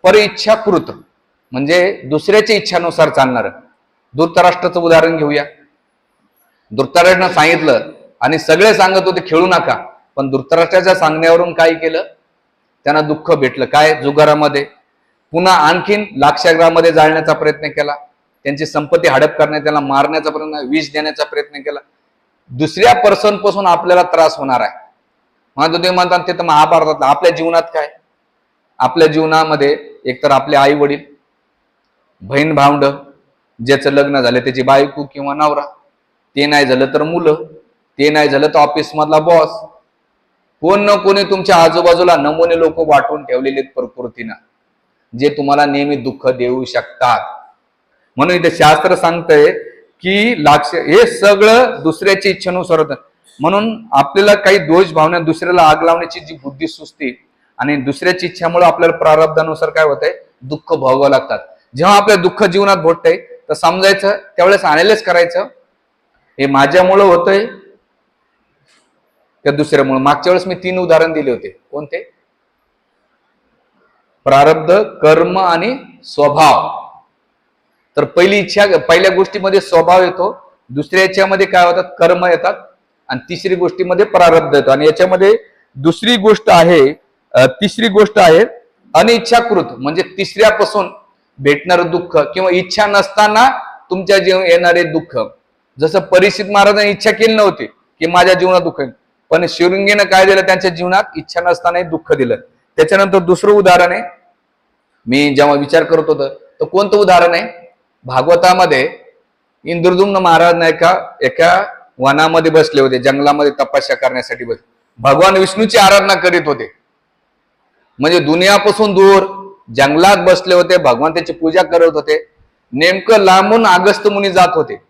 परिच्छाकृत, म्हणजे दुसऱ्याच्या इच्छानुसार चालणार. धृतराष्ट्राचं उदाहरण घेऊया. धृतराष्ट्रानं सांगितलं आणि सगळे सांगत होते खेळू नका, पण धृतराष्ट्राच्या सांगण्यावरून काय केलं, त्यांना दुःख भेटलं. काय, जुगारामध्ये पुन्हा आणखीन लाक्षागृहामध्ये जाळण्याचा प्रयत्न केला, त्यांची संपत्ती हडप करण्याचा, त्याला मारण्याचा प्रयत्न, विष देण्याचा प्रयत्न केला. दुसऱ्या पर्सन पासून आपल्याला त्रास होणार आहे. म्हणून ते म्हणतात ते तर महाभारतात. आपल्या जीवनात काय, आपल्या जीवनामध्ये एकतर आपले आई वडील, बहीण भावंड, ज्याचं लग्न झालं त्याची बायको किंवा नवरा, ते नाही झालं तर मुलं, ते नाही झालं तर ऑफिस मधला बॉस, कोण ना कोणी तुमच्या आजूबाजूला नमुने लोक वाटून ठेवलेले प्रकृतीनं, जे तुम्हाला नेहमी दुःख देऊ शकतात. म्हणून इथे शास्त्र सांगतंय की हे सगळं दुसऱ्याच्या इच्छेनुसार होतं. म्हणून आपल्याला काही दोष भावना, दुसऱ्याला आग लावण्याची जी बुद्धी सुचते आणि दुसऱ्याची इच्छामुळे आपल्याला प्रारब्धानुसार काय होतंय, दुःख भोगावं लागतात. जेव्हा आपल्या दुःख जीवनात घडतंय तर समजायचं त्यावेळेस अनालाइज करायचं, हे माझ्यामुळं होतंय त्या दुसऱ्यामुळे. मागच्या वेळेस मी 3 उदाहरण दिले होते. कोणते? प्रारब्ध, कर्म आणि स्वभाव. तर पहिली इच्छा, पहिल्या गोष्टीमध्ये स्वभाव येतो, दुसऱ्या याच्यामध्ये काय होतात, कर्म येतात, आणि तिसरी गोष्टीमध्ये प्रारब्ध येतो. आणि याच्यामध्ये तिसरी गोष्ट आहे अनिच्छाकृत, म्हणजे तिसऱ्यापासून भेटणारं दुःख किंवा इच्छा नसताना तुमच्या जीवन येणारे दुःख. जसं परीक्षित महाराजांनी इच्छा केली नव्हती की माझ्या जीवनात दुःख आहे, पण शृंगीनं काय दिलं, त्यांच्या जीवनात इच्छा नसतानाही दुःख दिलं. त्याच्यानंतर दुसरं उदाहरण आहे, मी जेव्हा विचार करत होतो तर कोणतं उदाहरण आहे, भागवतामध्ये इंद्रद्युम्न महाराज नाही का एका वनामध्ये बसले होते, जंगलामध्ये तपस्या करण्यासाठी बसले, भगवान विष्णूची आराधना करीत होते. म्हणजे दुनियापासून दूर जंगलात बसले होते, भगवंताची पूजा करत होते. नेमकं लांबून अगस्त्य मुनी जात होते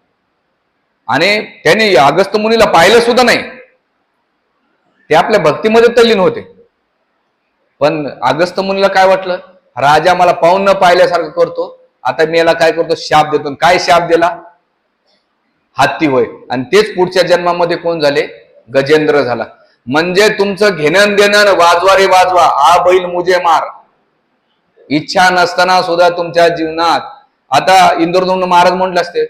आणि त्यांनी अगस्त्य मुनीला पाहिलं सुद्धा नाही. ते आपल्या भक्तीमध्ये तल्लीन होते. पण अगस्त्य मुनीला काय वाटलं, राजा मला पाहून न पाहिल्यासारखं करतो, आता मी याला काय करतो, शाप देतो. काय शाप दिला, हत्ती होय. आणि तेच पुढच्या जन्मामध्ये कोण झाले, गजेंद्र झाला. म्हणजे तुमचं घेणं देणं, वाजवा रे वाजवा, आ बैल मुझे मार, इच्छा नसताना सुद्धा तुमच्या जीवनात. आता इंद्रद्युम्न महाराज म्हटले असते,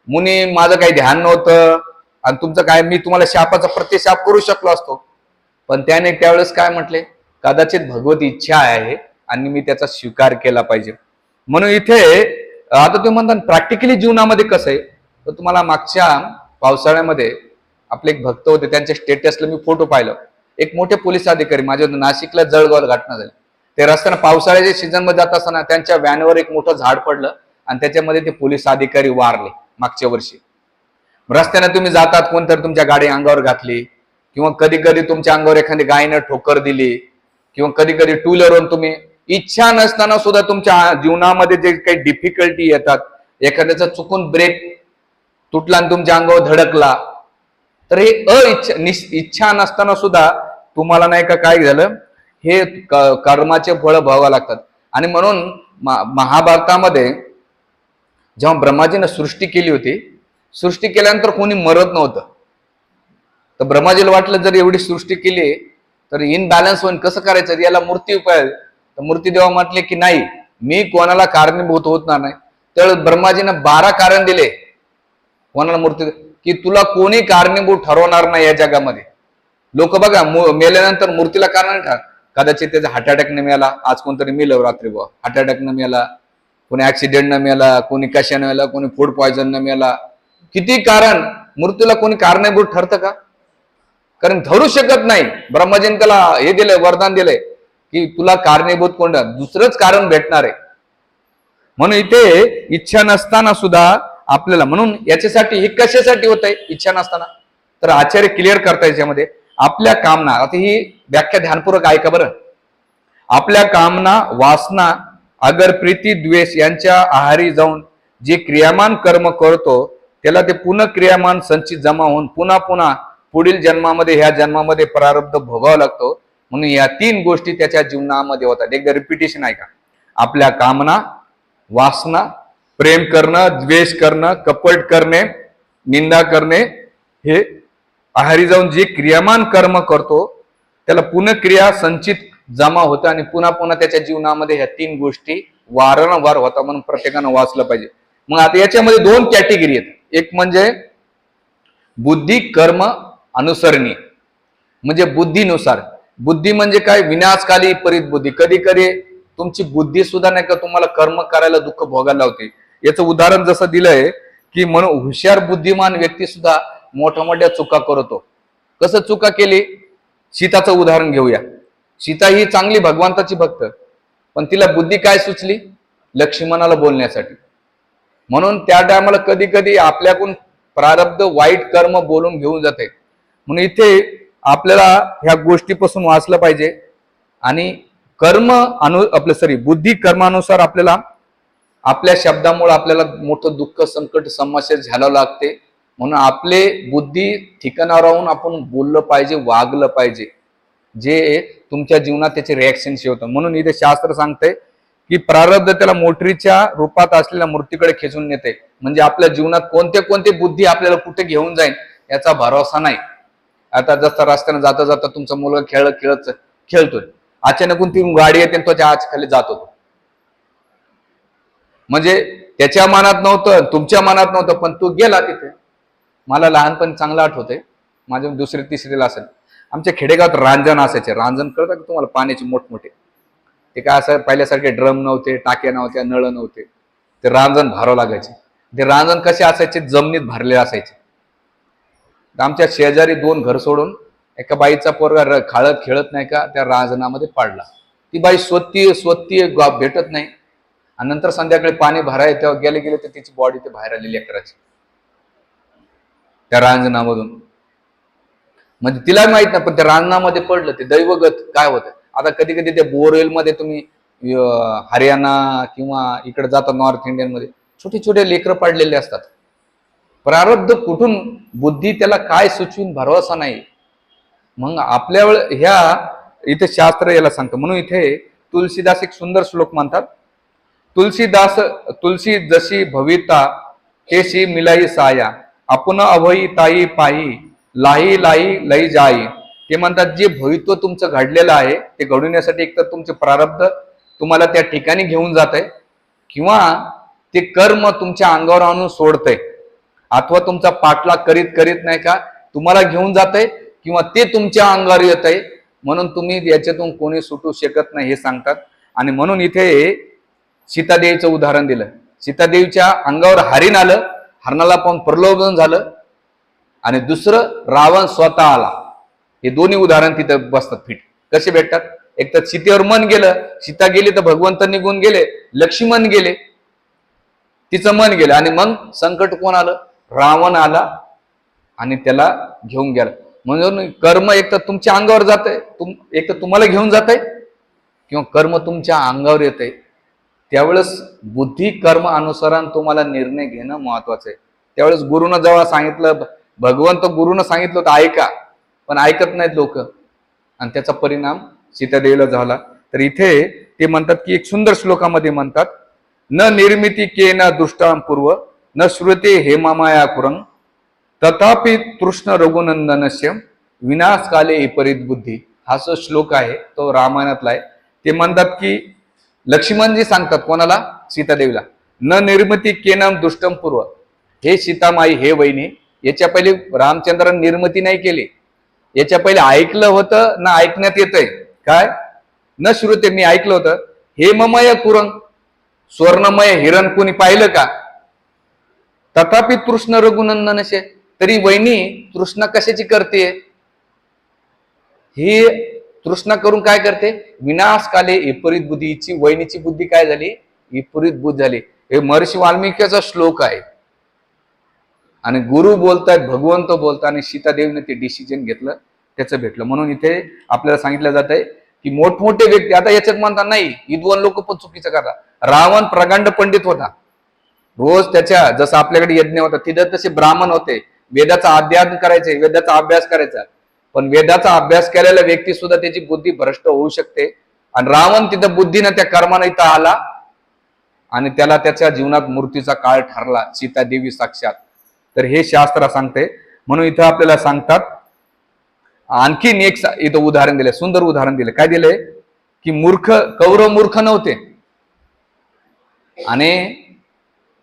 मुनी माझं काही ध्यान नव्हतं आणि तुमचं काय, मी तुम्हाला शापाचा प्रतिशाप करू शकलो असतो. पण त्याने त्यावेळेस काय म्हटले, कदाचित भगवत इच्छा आहे आणि मी त्याचा स्वीकार केला पाहिजे. म्हणून इथे आता तुम्ही म्हणता प्रॅक्टिकली जीवनामध्ये कसं आहे, तर तुम्हाला मागच्या पावसाळ्यामध्ये आपले एक भक्त होते, त्यांच्या स्टेटसला मी फोटो पाहिलं. एक मोठे पोलीस अधिकारी, माझ्या नाशिकला जळगावला घटना झाली, ते रस्त्यानं पावसाळ्याच्या सीझन मध्ये जात असताना त्यांच्या व्हॅनवर एक मोठं झाड पडलं आणि त्याच्यामध्ये ते पोलीस अधिकारी वारले मागच्या वर्षी. रस्त्याने तुम्ही जातात, कोणतरी तुमच्या गाडी अंगावर घातली, किंवा कधी कधी तुमच्या अंगावर एखादी गायीनं ठोकर दिली, किंवा कधी कधी टू व्हीलरवरून तुम्ही इच्छा नसताना सुद्धा तुमच्या जीवनामध्ये जे काही डिफिकल्टी येतात, एखाद्याचा चुकून ब्रेक तुटला आणि तुमच्या अंगावर धडकला, तर हे इच्छा नसताना सुद्धा तुम्हाला नाही का काय झालं, हे कर्माचे फळ भोगावे लागतात. आणि म्हणून महाभारतामध्ये जेव्हा ब्रह्माजीनं सृष्टी केली होती, सृष्टी केल्यानंतर कोणी मरत नव्हतं. तर ब्रह्माजीला वाटलं जर एवढी सृष्टी केली तर इनबॅलन्स होईल, कसं करायचं, याला मूर्ती उपाय. तर मूर्तीदेवा म्हटले की नाही, मी कोणाला कारणीभूत होत नाही. तर ब्रह्माजीनं 12 कारण दिले कोणाला मूर्ती, की तुला कोणी कारणीभूत ठरवणार नाही या जगामध्ये. लोक बघा मेल्यानंतर मूर्तीला कारण ठर, कदाचित त्याचा हार्ट अटॅकने मेला, आज कोणतरी मेलं रात्री बुवा हार्ट अटॅकनं मेला, कोणी ऍक्सिडेंटनं मेला, कोणी कशानं मेला, कोणी फूड पॉयझननं मेला. किती कारण, मूर्तीला कोणी कारणीभूत ठरतं का? कारण ठरू शकत नाही. ब्रह्माजीने त्याला हे दिलंय, वरदान दिलंय की तुला कारणीभूत कोण, दुसरंच कारण भेटणार आहे. म्हणून इथे इच्छा नसताना सुद्धा आपल्याला, म्हणून याच्यासाठी हे कशासाठी होत आहे इच्छा नसताना, तर आचार्य क्लिअर करता याच्यामध्ये आपल्या कामना. आता ही व्याख्या ध्यानपूर्वक ऐका बरं. आपल्या कामना, वासना, अगर प्रीती, द्वेष यांच्या आहारी जाऊन जे क्रियामान कर्म करतो त्याला ते पुन्हा क्रियामान संचित जमा होऊन पुन्हा पुन्हा पुढील जन्मामध्ये, ह्या जन्मामध्ये प्रारब्ध भोगावा लागतो. म्हणून या 3 गोष्टी त्याच्या जीवनामध्ये होतात. एकदा रिपिटेशन ऐका. आपल्या कामना, वासना, प्रेम करणं, द्वेष करणं, कपट करणे, निंदा करणे, हे आहारी जाऊन जे क्रियामान कर्म करतो त्याला पुनःक्रिया संचित जमा होतं आणि पुन्हा पुन्हा त्याच्या जीवनामध्ये ह्या 3 गोष्टी वारंवार होता. म्हणून प्रत्येकानं वाचलं पाहिजे. मग आता याच्यामध्ये 2 कॅटेगरी आहेत. एक म्हणजे बुद्धी कर्म अनुसरणी, म्हणजे बुद्धीनुसार. बुद्धी म्हणजे काय, विनाशकाली परीत बुद्धी. कधी कधी तुमची बुद्धी सुद्धा नाही का तुम्हाला कर्म करायला, दुःख भोगायला लावते. याचं उदाहरण जसं दिलंय की म्हणून हुशार बुद्धिमान व्यक्ती सुद्धा मोठ्या मोठ्या चुका करतो. कसं चुका केली, सीताचं उदाहरण घेऊया. सीता ही चांगली भगवंताची भक्त, पण तिला बुद्धी काय सुचली, लक्ष्मणाला बोलण्यासाठी. म्हणून त्या टायमाला कधी कधी आपल्याकडून प्रारब्ध वाईट कर्म बोलून घेऊन जाते. म्हणून इथे आपल्याला ह्या गोष्टीपासून वाचलं पाहिजे. आणि बुद्धी कर्मानुसार आपल्याला आपल्या शब्दामुळे आपल्याला मोठं दुःख, संकट, समस्या झेलावं लागते. म्हणून आपले बुद्धी ठिकाणावर राहून आपण बोललं पाहिजे, वागलं पाहिजे, जे तुमच्या जीवनात त्याचे रिॲक्शन होतं. म्हणून इथे शास्त्र सांगते की प्रारब्ध त्याला मोटरीच्या रूपात असलेल्या मूर्तीकडे खेचून नेते. म्हणजे आपल्या जीवनात कोणते कोणते बुद्धी आपल्याला कुठे घेऊन जाईल याचा भरोसा नाही. आता जसं रस्त्याने जाता जाता तुमचा मुलगा खेळतोय, अचानकून ती गाडी येते आणि त्याच्या आज खाली जात होतो. म्हणजे त्याच्या मनात नव्हतं, तुमच्या मनात नव्हतं, पण तो गेला तिथे. मला लहानपणी चांगलं आठवतंय, माझ्या 2री 3रीला असेल, आमच्या खेडेगावात रांजण असायचे. रांजण कळतं का तुम्हाला, पाण्याचे मोठमोठे. ते काय असं पहिल्यासारखे ड्रम नव्हते, टाक्या नव्हत्या, नळ नव्हते. ते रांजण भरावं लागायचे. ते रांजण कसे असायचे, जमिनीत भरले असायचे. आमच्या शेजारी 2 घर सोडून एका बाईचा पोरगा खाळत खेळत नाही का त्या रांजणामध्ये पडला. ती बाई स्वती भेटत नाही. आणि नंतर संध्याकाळी पाणी भराय तेव्हा गेले तर तिची बॉडी ते बाहेर आलेली लेकराची त्या रांजणामधून. म्हणजे तिला माहित नाही, पण त्या रांजणामध्ये पडलं. ते दैवगत काय होतं. आता कधी कधी त्या बोरवेल मध्ये तुम्ही हरियाणा किंवा इकडे जाता नॉर्थ इंडियन मध्ये छोटे छोटे लेकरं पडलेले असतात. प्रारब्ध कुठून, बुद्धी त्याला काय सुचवून भरवसा नाही. मग आपल्या ह्या इथे शास्त्र याला सांगतं. म्हणून इथे तुलसीदास एक सुंदर श्लोक म्हणतात. तुलसी जशी भविता तेशी मिलाई साया, आपण अभई ताई पाही लाही लाही लई जाई. ते म्हणतात जे भवित्व तुमचं घडलेलं आहे ते घडवण्यासाठी एक तर तुमचे प्रारब्ध तुम्हाला त्या ठिकाणी घेऊन जात आहे, किंवा ते कर्म तुमच्या अंगावर आणून सोडतंय, अथवा तुमचा पाठलाग करीत करीत नाही का तुम्हाला घेऊन जात आहे, किंवा ते तुमच्या अंगावर येत आहे. म्हणून तुम्ही याच्यातून कोणी सुटू शकत नाही हे सांगतात. आणि म्हणून इथे सीतादेवीचं उदाहरण दिलं. सीतादेवीच्या अंगावर हरिण आलं, हरणाला पाहून प्रलोभन झालं. आणि दुसरं रावण स्वतः आला. हे दोन्ही उदाहरण तिथे बसतात फिट. कसे भेटतात, एक तर सीतेवर मन गेलं, सीता गेली तर भगवंत निघून गेले, लक्ष्मण गेले, तिचं मन गेलं. आणि मग संकट कोण आलं, रावण आला आणि त्याला घेऊन गेला. म्हणून कर्म एक तर तुमच्या अंगावर जात आहे, एक तर तुम्हाला घेऊन जात आहे, किंवा कर्म तुमच्या अंगावर येत आहे. त्यावेळेस बुद्धी कर्म अनुसार तुम्हाला निर्णय घेणं महत्वाचं आहे. त्यावेळेस गुरुनं जेव्हा सांगितलं, भगवंत गुरुनं सांगितलं होतं ऐका, पण ऐकत नाहीत लोक. आणि त्याचा परिणाम सीतादेवीला झाला. तर इथे ते म्हणतात की एक सुंदर श्लोकामध्ये म्हणतात, न निर्मिती के न दृष्टां पूर्व न श्रुते हेमामाया कुरंग तथापि तृष्ण रघुनंदनस्य विनाश काले विपरीत बुद्धी. हा जो श्लोक आहे तो रामायणातला आहे. ते म्हणतात की लक्ष्मणजी सांगतात कोणाला? सीतादेवीला, न निर्मिती केनम दुष्टम पूर्व, हे सीतामाई हे वहिनी, याच्या पहिले रामचंद्रांनी निर्मिती नाही केली, याच्या पहिले ऐकलं होतं ना ऐकण्यात येतंय काय? न श्रुते, मी ऐकलं होतं, हेममय कुरंग, स्वर्णमय हिरण कोणी पाहिलं का? तथापि तृष्ण रघुनंदनशे, तरी वहिनी तृष्णा कशाची करते? ही तृष्णा करून काय करते? विनाश काले विपरीत बुद्धीची, वहिनीची बुद्धी काय झाली? विपरीत बुद्धी झाली. हे महर्षी वाल्मिकीचा श्लोक आहे. आणि गुरु बोलतायत, भगवंत बोलतात, आणि सीतादेवीने ते डिसिजन घेतलं, त्याचं भेटलं. म्हणून इथे आपल्याला सांगितलं जात आहे की मोठमोठे व्यक्ती, आता याच्यात म्हणतात नाही विद्वान लोक पण चुकीचं करतात. रावण प्रकांड पंडित होता, रोज त्याच्या, जसं आपल्याकडे यज्ञ होता तिथं तसे ब्राह्मण होते, वेदाचा अध्ययन करायचे, वेदाचा अभ्यास करायचा. पण वेदाचा अभ्यास केलेला व्यक्ती सुद्धा त्याची बुद्धी भ्रष्ट होऊ शकते. आणि रावण तिथं बुद्धीनं त्या कर्मानं इथं आला आणि त्याला त्याच्या जीवनात मृत्यूचा काळ ठरला, सीतादेवी साक्षात. तर हे शास्त्र सांगते. म्हणून इथं आपल्याला सांगतात, आणखीन एक इथं उदाहरण दिले, सुंदर उदाहरण दिले. काय दिले? की मूर्ख, कौरव मूर्ख नव्हते आणि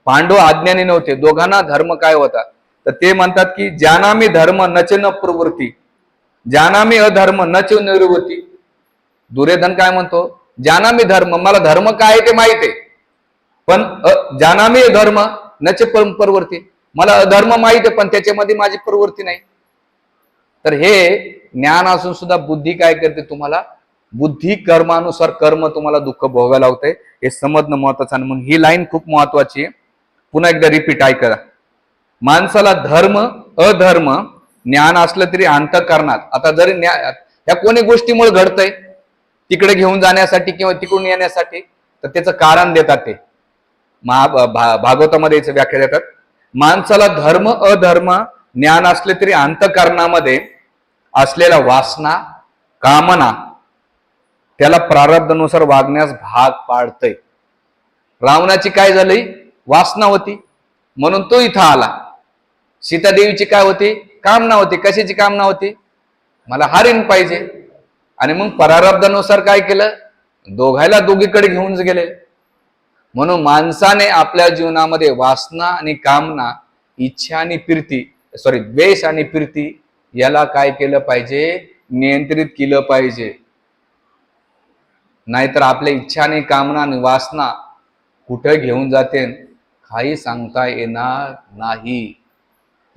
पांडव अज्ञानी नव्हते. दोघांना धर्म काय होता? तर ते म्हणतात की जानामी धर्म नच न प्रवृत्ती, जानामी अधर्म नच निवृत्ती. दुर्योधन काय म्हणतो? जानामी धर्म, मला धर्म काय ते माहित आहे, पण जानामी धर्म नच प्रवृत्ती, मला अधर्म माहित आहे पण त्याच्यामध्ये माझी प्रवृत्ती नाही. तर हे ज्ञान असून सुद्धा बुद्धी काय करते? तुम्हाला बुद्धी कर्मानुसार कर्म तुम्हाला दुःख भोगायला लावते, हे समजणं महत्वाचं आहे. म्हणून ही लाईन खूप महत्वाची आहे. पुन्हा एकदा रिपीट ऐका. माणसाला धर्म अधर्म ज्ञान असलं तरी अंतःकरणात, आता जरी ह्या कोणी गोष्टीमुळे घडतंय, तिकडे घेऊन जाण्यासाठी किंवा तिकडून येण्यासाठी, तर त्याचं कारण देतात ते भागवतामध्ये याचं व्याख्या देतात. माणसाला धर्म अधर्म ज्ञान असले तरी अंतःकरणामध्ये असलेल्या वासना कामना त्याला प्रारब्धानुसार वागण्यास भाग पाडतय. रावणाची काय झाली? वासना होती, म्हणून तो इथं आला. सीतादेवीची काय होती? कामना होती. कशाची कामना होती? मला हरिण पाहिजे. आणि मग प्रारब्धानुसार काय केलं? दोघायला दोघीकडे घेऊन गेले. म्हणून माणसाने आपल्या जीवनामध्ये वासना आणि कामना, इच्छा आणि प्रीती, द्वेष आणि प्रीती याला काय केलं पाहिजे? नियंत्रित केलं पाहिजे. नाहीतर आपल्या इच्छा आणि कामना आणि वासना कुठे घेऊन जाते काही सांगता येणार नाही.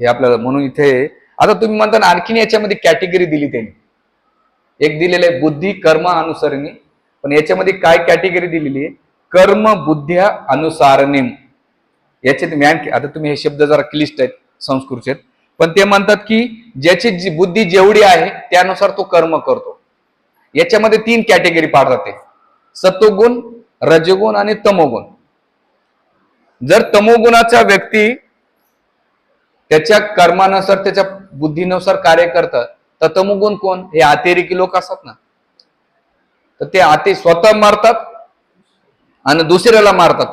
हे आपल्याला, म्हणून इथे आता तुम्ही म्हणता ना, आणखीन याच्यामध्ये कॅटेगरी दिली त्यांनी. एक दिलेलं आहे बुद्धी कर्म अनुसरणी, पण याच्यामध्ये काय कॅटेगरी दिलेली आहे? कर्म बुद्ध्या अनुसारणीम. याच्यात आता तुम्ही हे शब्द जरा क्लिष्ट आहेत संस्कृतचे, पण ते म्हणतात की ज्याची बुद्धी जेवढी आहे त्यानुसार तो कर्म करतो. याच्यामध्ये 3 कॅटेगरी पाडतात ते, सत्वगुण, रजगुण आणि तमोगुण. जर तमोगुणाचा व्यक्ती त्याच्या कर्मानुसार त्याच्या बुद्धीनुसार कार्य करतात, तर तमोगुण कोण? हे अतिरेकी लोक असतात ना, तर ते स्वतः मारतात आणि दुसऱ्याला मारतात.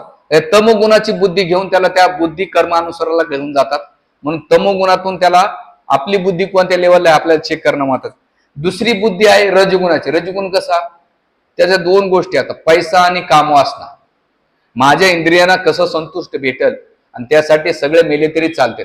तमोगुणाची बुद्धी घेऊन त्याला त्या बुद्धी कर्मानुसाराला घेऊन जातात. म्हणून तमोगुणातून त्याला आपली बुद्धी कोणत्या लेवलला आहे आपल्याला चेक करणं महत्वाचं. दुसरी बुद्धी आहे रजगुणाची. रजगुण कसा? त्याच्या 2 गोष्टी, आता पैसा आणि कामवासना. माझ्या इंद्रियांना कसं संतुष्ट भेटल आणि त्यासाठी सगळे मेले तरी चालते.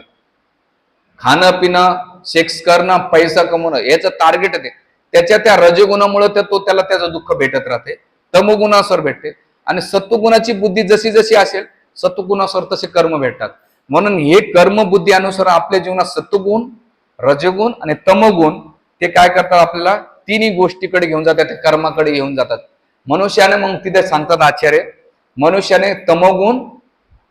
खाणं पिणं, सेक्स करणं, पैसा कमवणं याचं टार्गेट आहे. त्याच्या त्या रजगुणामुळे त्याला त्याचं दुःख भेटत राहते, तमोगुणासर भेटते. आणि सत्वगुणाची बुद्धी जशी जशी असेल सत्वगुणासर तसे कर्म भेटतात. म्हणून हे कर्म बुद्धी अनुसार आपल्या जीवनात सत्वगुण, रजगुण आणि तमोगुण ते काय करतात? आपल्याला 3 गोष्टीकडे घेऊन जातात, त्या कर्माकडे घेऊन जातात. मनुष्याने, मग तिथे सांगतात आचार्य, मनुष्याने तमोगुण,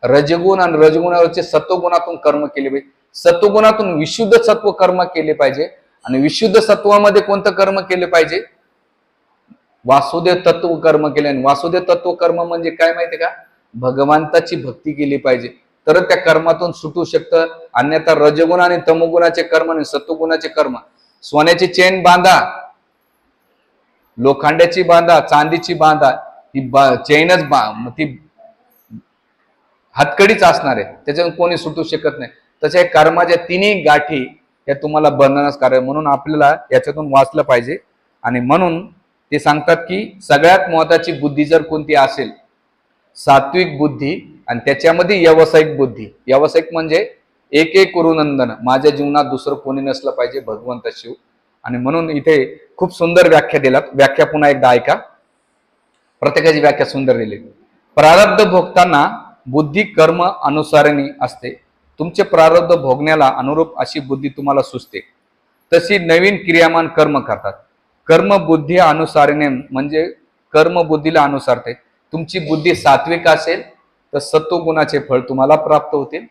रजगुण आणि रजगुणावरचे सत्वगुणातून कर्म केले पाहिजे. सत्वगुणातून विशुद्ध सत्व कर्म केले पाहिजे. आणि विशुद्ध सत्वामध्ये कोणतं कर्म केले पाहिजे? वासुदेव तत्व कर्म केले. आणि वासुदेव तत्व कर्म म्हणजे काय माहितीये का? भगवंताची भक्ती केली पाहिजे, तर त्या कर्मातून सुटू शकतं. अन्यथा रजगुण आणि तमोगुणाचे कर्म आणि सत्वगुणाचे कर्म, सोन्याची चेन बांधा लोखंडाची बांधा, चांदीची बांधा, ती चेनच ती हातकडीच असणार आहे, त्याच्यातून कोणी सुटू शकत नाही. तशा कर्माच्या तिन्ही गाठी या तुम्हाला बंधनच म्हणून आपल्याला याच्यातून वाचलं पाहिजे. आणि म्हणून ते सांगतात की सगळ्यात महत्वाची बुद्धी जर कोणती असेल, सात्विक बुद्धी, आणि त्याच्यामध्ये व्यावसायिक बुद्धी. व्यावसायिक म्हणजे एक एक गुरुनंदन, माझ्या जीवनात दुसरं कोणी नसलं पाहिजे, भगवंत शिव. आणि म्हणून इथे खूप सुंदर व्याख्या दिलात. व्याख्या पुन्हा एकदा ऐका, प्रत्येकाची व्याख्या सुंदर दिली. प्रारब्ध भोगताना बुद्धी कर्म अनुसारणी असते. तुमचे प्रारब्ध भोगण्याला अनुरूप अशी बुद्धी तुम्हाला सुचते, तशी नवीन क्रियामान कर्म करतात. कर्म बुद्धी अनुसारणे म्हणजे कर्म बुद्धीला अनुसारते. तुमची बुद्धी सात्विक असेल तर सत्वगुणाचे फळ तुम्हाला प्राप्त होतील.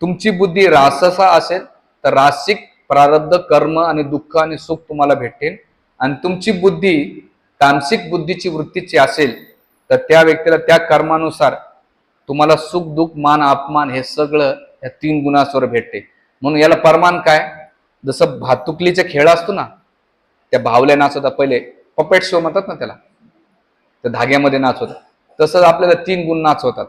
तुमची बुद्धी राससा असेल तर रासिक प्रारब्ध कर्म आणि दुःख आणि सुख तुम्हाला भेटेल. आणि तुमची बुद्धी तामसिक बुद्धीची वृत्तीची असेल तर त्या व्यक्तीला त्या कर्मानुसार तुम्हाला सुख दुःख मान अपमान हे सगळं या 3 गुणांवर भेटते. म्हणून याला परमान काय, जसं भातुकलीचा खेळ असतो ना, त्या भावल्या नाचवतात, पहिले पपेट शो म्हणतात ना त्याला, त्या धाग्यामध्ये नाचवतात, तसंच आपल्याला 3 गुण नाचवतात,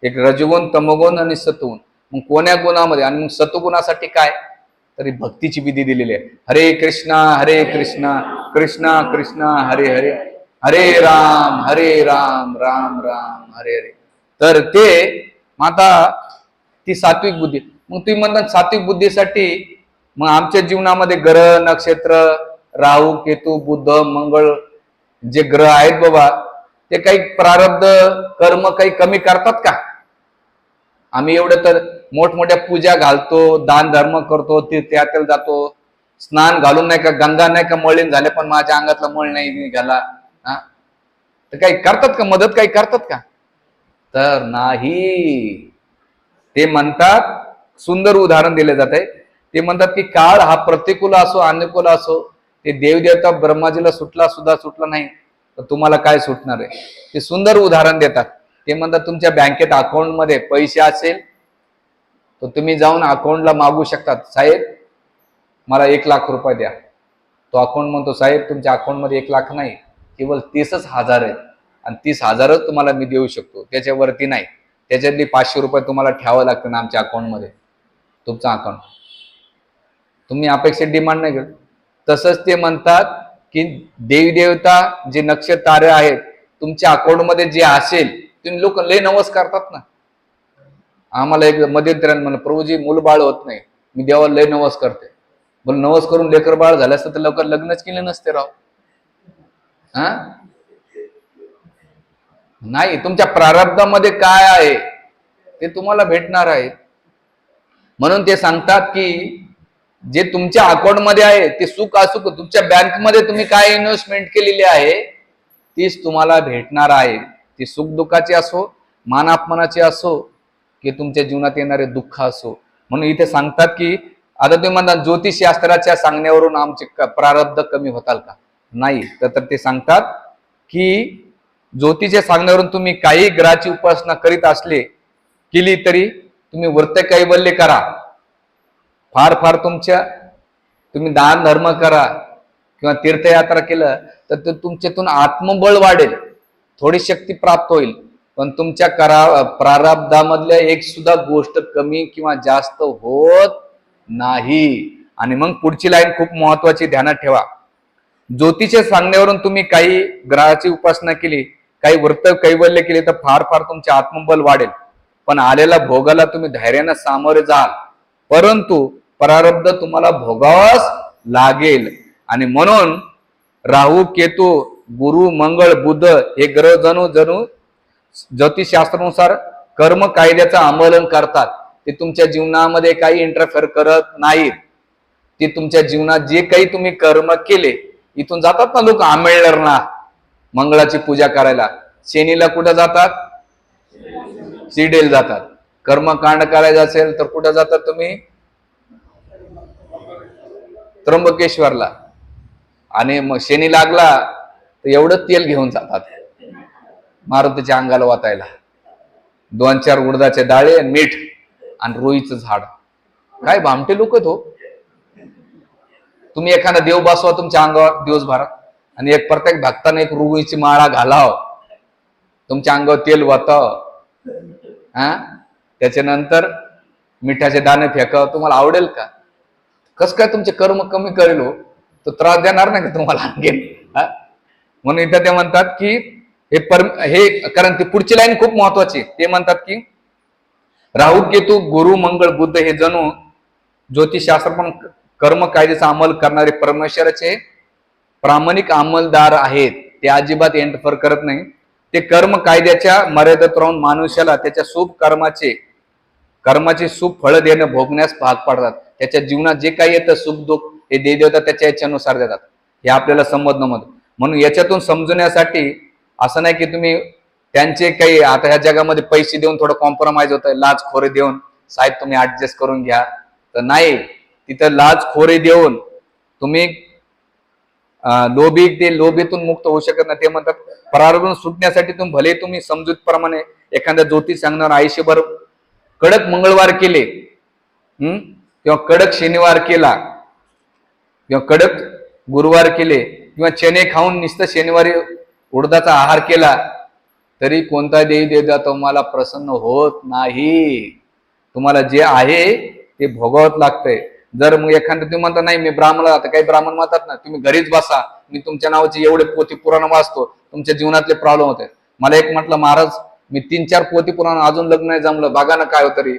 एक रजगुण, तमगुण आणि सत्वगुण. मग कोण्या गुणामध्ये, आणि सत्वगुणासाठी काय, तरी भक्तीची विधी दिलेली आहे. हरे कृष्णा कृष्णा कृष्णा हरे हरे, हरे राम राम राम हरे हरे. तर ते आता ती सात्विक बुद्धी. मग तुम्ही म्हणता सात्विक बुद्धीसाठी मग आमच्या जीवनामध्ये ग्रह नक्षत्र राहू केतू बुध मंगळ जे ग्रह आहेत बाबा, ते काही प्रारब्ध कर्म काही कमी करतात का? आम्ही एवढं तर मोठमोठ्या पूजा घालतो, दान धर्म करतो, तीर्थयात्रेला जातो, स्नान घालून नाही का, गंगा नाही का मळीन झाले पण माझ्या अंगातला मळ नाही निघाला, तर काही करतात का, मदत काही करतात का? तर नाही. ते म्हणतात, सुंदर उदाहरण दिले जात आहे. ते म्हणतात की काळ हा प्रतिकूल असो अनुकूल असो, ते देवदेवता ब्रह्माजीला सुटला नाही तर तुम्हाला काय सुटणार आहे. ते सुंदर उदाहरण देतात. ते म्हणतात तुमच्या बँकेत अकाउंटमध्ये पैसे असेल तर तुम्ही जाऊन अकाउंटला मागू शकतात, साहेब मला 1 लाख रुपये द्या. तो अकाउंट म्हणतो, साहेब तुमच्या अकाउंटमध्ये 1 लाख नाही, केवळ 30,000 आहेत, आणि 30,000च तुम्हाला मी देऊ शकतो, त्याच्यावरती नाही. त्याच्यातली 500 रुपये तुम्हाला ठेवावं लागतं ना आमच्या अकाउंटमध्ये, तुमचं अकाउंट. तुम्ही अपेक्षित डिमांड नाही करत. तसंच ते म्हणतात की देवी देवता जे नक्षत्र तारे आहेत तुमच्या अकाउंटमध्ये जे असेल, तुम्ही लोक लय नवस करतात ना. आम्हाला एक मध्यंतराने म्हणलं, प्रभूजी मूलबाळ होत नाही, मी देवाला लय नवस करते. बोल, नवस करून लेकर बाळ झालं असतं तर लवकर लग्नच केले नसते राव. नाही, तुमच्या प्रारब्धामध्ये काय आहे ते तुम्हाला भेटणार आहे. म्हणून ते सांगतात की जे तुमच्या अकाउंटमध्ये आहे ते सुख असुख, तुमच्या बँकमध्ये तुम्ही काय इन्व्हेस्टमेंट केलेली आहे तीच तुम्हाला भेटणार आहे. ती सुख दुःखाची असो, मान अपमानाची असो, की तुमच्या जीवनात येणारे दुःख असो. म्हणून इथे सांगतात की आता तुम्ही म्हणता ज्योतिषशास्त्राच्या सांगण्यावरून आमचे प्रारब्ध कमी होताल का? नाही. तर ते सांगतात की ज्योतीच्या सांगण्यावरून तुम्ही काही ग्रहाची उपासना करीत केली तरी तुम्ही व्रत कैवल्य करा, फार फार तुम्ही दान धर्म करा किंवा तीर्थयात्रा केलं तर ते तुमच्यातून आत्मबळ वाढेल, थोडी शक्ती प्राप्त होईल, पण तुमच्या प्रारब्धामधल्या एक सुद्धा गोष्ट कमी किंवा जास्त होत नाही. आणि मग पुढची लाईन खूप महत्वाची, ध्यानात ठेवा. ज्योतिषच्या सांगण्यावरून तुम्ही काही ग्रहाची उपासना केली, काही व्रत कैवल्य केले तर फार फार तुमचे आत्मबल वाढेल, पण आलेल्या भोगाला तुम्ही धैर्याने सामोरे जाल, परंतु प्रारब्ध तुम्हाला भोगावंच लागेल. आणि म्हणून राहू केतू गुरु मंगळ बुध हे ग्रह जणू ज्योतिषशास्त्रानुसार कर्म कायद्याचं अंमलन करतात. ते तुमच्या जीवनामध्ये काही इंटरफेअर करत नाहीत. ते तुमच्या जीवनात जे काही तुम्ही कर्म केले, इथून जातात ना लोक आंबेडकरना मंगळाची पूजा करायला, शनीला कुठं जातात, शिर्डीला जातात. कर्मकांड करायचं असेल तर कुठं जातात तुम्ही, त्र्यंबकेश्वरला. आणि मग शनी लागला तर एवढं तेल घेऊन जातात मारुतीच्या अंगाला वाटायला, 2-4 उडदाचे डाळे, मीठ आणि रुईचं झाड. काय भामटे लोक तो. तुम्ही एखादा देव बसवा तुमच्या अंगावर दिवसभरात, आणि एक प्रत्येक भक्ताने एक रुईची माळा घालाव, तुमच्या अंगावर तेल वाताव, त्याच्यानंतर मिठाचे दाणे फेकाव, तुम्हाला आवडेल का? कस काय तुमचे कर्म कमी करेल हो? तो त्रास देणार नाही का तुम्हाला आणखीन? म्हणून इथं ते म्हणतात की हे कारण ती पुढची लाईन खूप महत्वाची. ते म्हणतात की राहू केतू गुरु मंगळ बुद्ध हे जणू ज्योतिषशास्त्र पण कर्म कायद्याचा अंमल करणारे परमेश्वराचे प्रामाणिक अंमलदार आहेत. ते अजिबात एंटरफेअर करत नाही. ते कर्म कायद्याच्या मर्यादेत राहून माणसाला त्याच्या शुभ कर्माचे शुभ फळ देणं भोगण्यास भाग पाडतात. त्याच्या जीवनात जे काही येतं सुख दुःख हे देवता त्याच्या इच्छेनुसार देतात. हे आपल्याला समजणं म्हणून याच्यातून समजण्यासाठी असं नाही की तुम्ही त्यांचे काही आता ह्या जगामध्ये पैसे देऊन थोडं कॉम्प्रोमाइज होत आहे, लाचखोरी देऊन साहेब तुम्ही ऍडजस्ट करून घ्या, तर नाही. तिथं लाचखोरी देऊन तुम्ही लोभीतून मुक्त होऊ शकत नाही. ते म्हणतात परारून सुटण्यासाठी तुम्ही समजूतप्रमाणे एखाद्या ज्योतिष सांगणार आयुष्यभर कडक मंगळवार केले किंवा कडक शनिवार केला किंवा कडक गुरुवार केले किंवा चणे खाऊन नुसतं शनिवारी उडदाचा आहार केला, तरी कोणता देवी देवता तुम्हाला प्रसन्न होत नाही. तुम्हाला जे आहे ते भोगावत लागतंय. जर मग एखादं तुम्ही म्हणता नाही मी ब्राह्मण, आता काही ब्राह्मण म्हणतात ना तुम्ही घरीच बसा, मी तुमच्या नावाची एवढे पोथी पुराण वाचतो, तुमच्या जीवनातले प्रॉब्लेम होते. मला एक म्हटलं महाराज मी 3-4 पोथी पुराण अजून लग्न नाही जमलं, बघा ना काय होतं रे.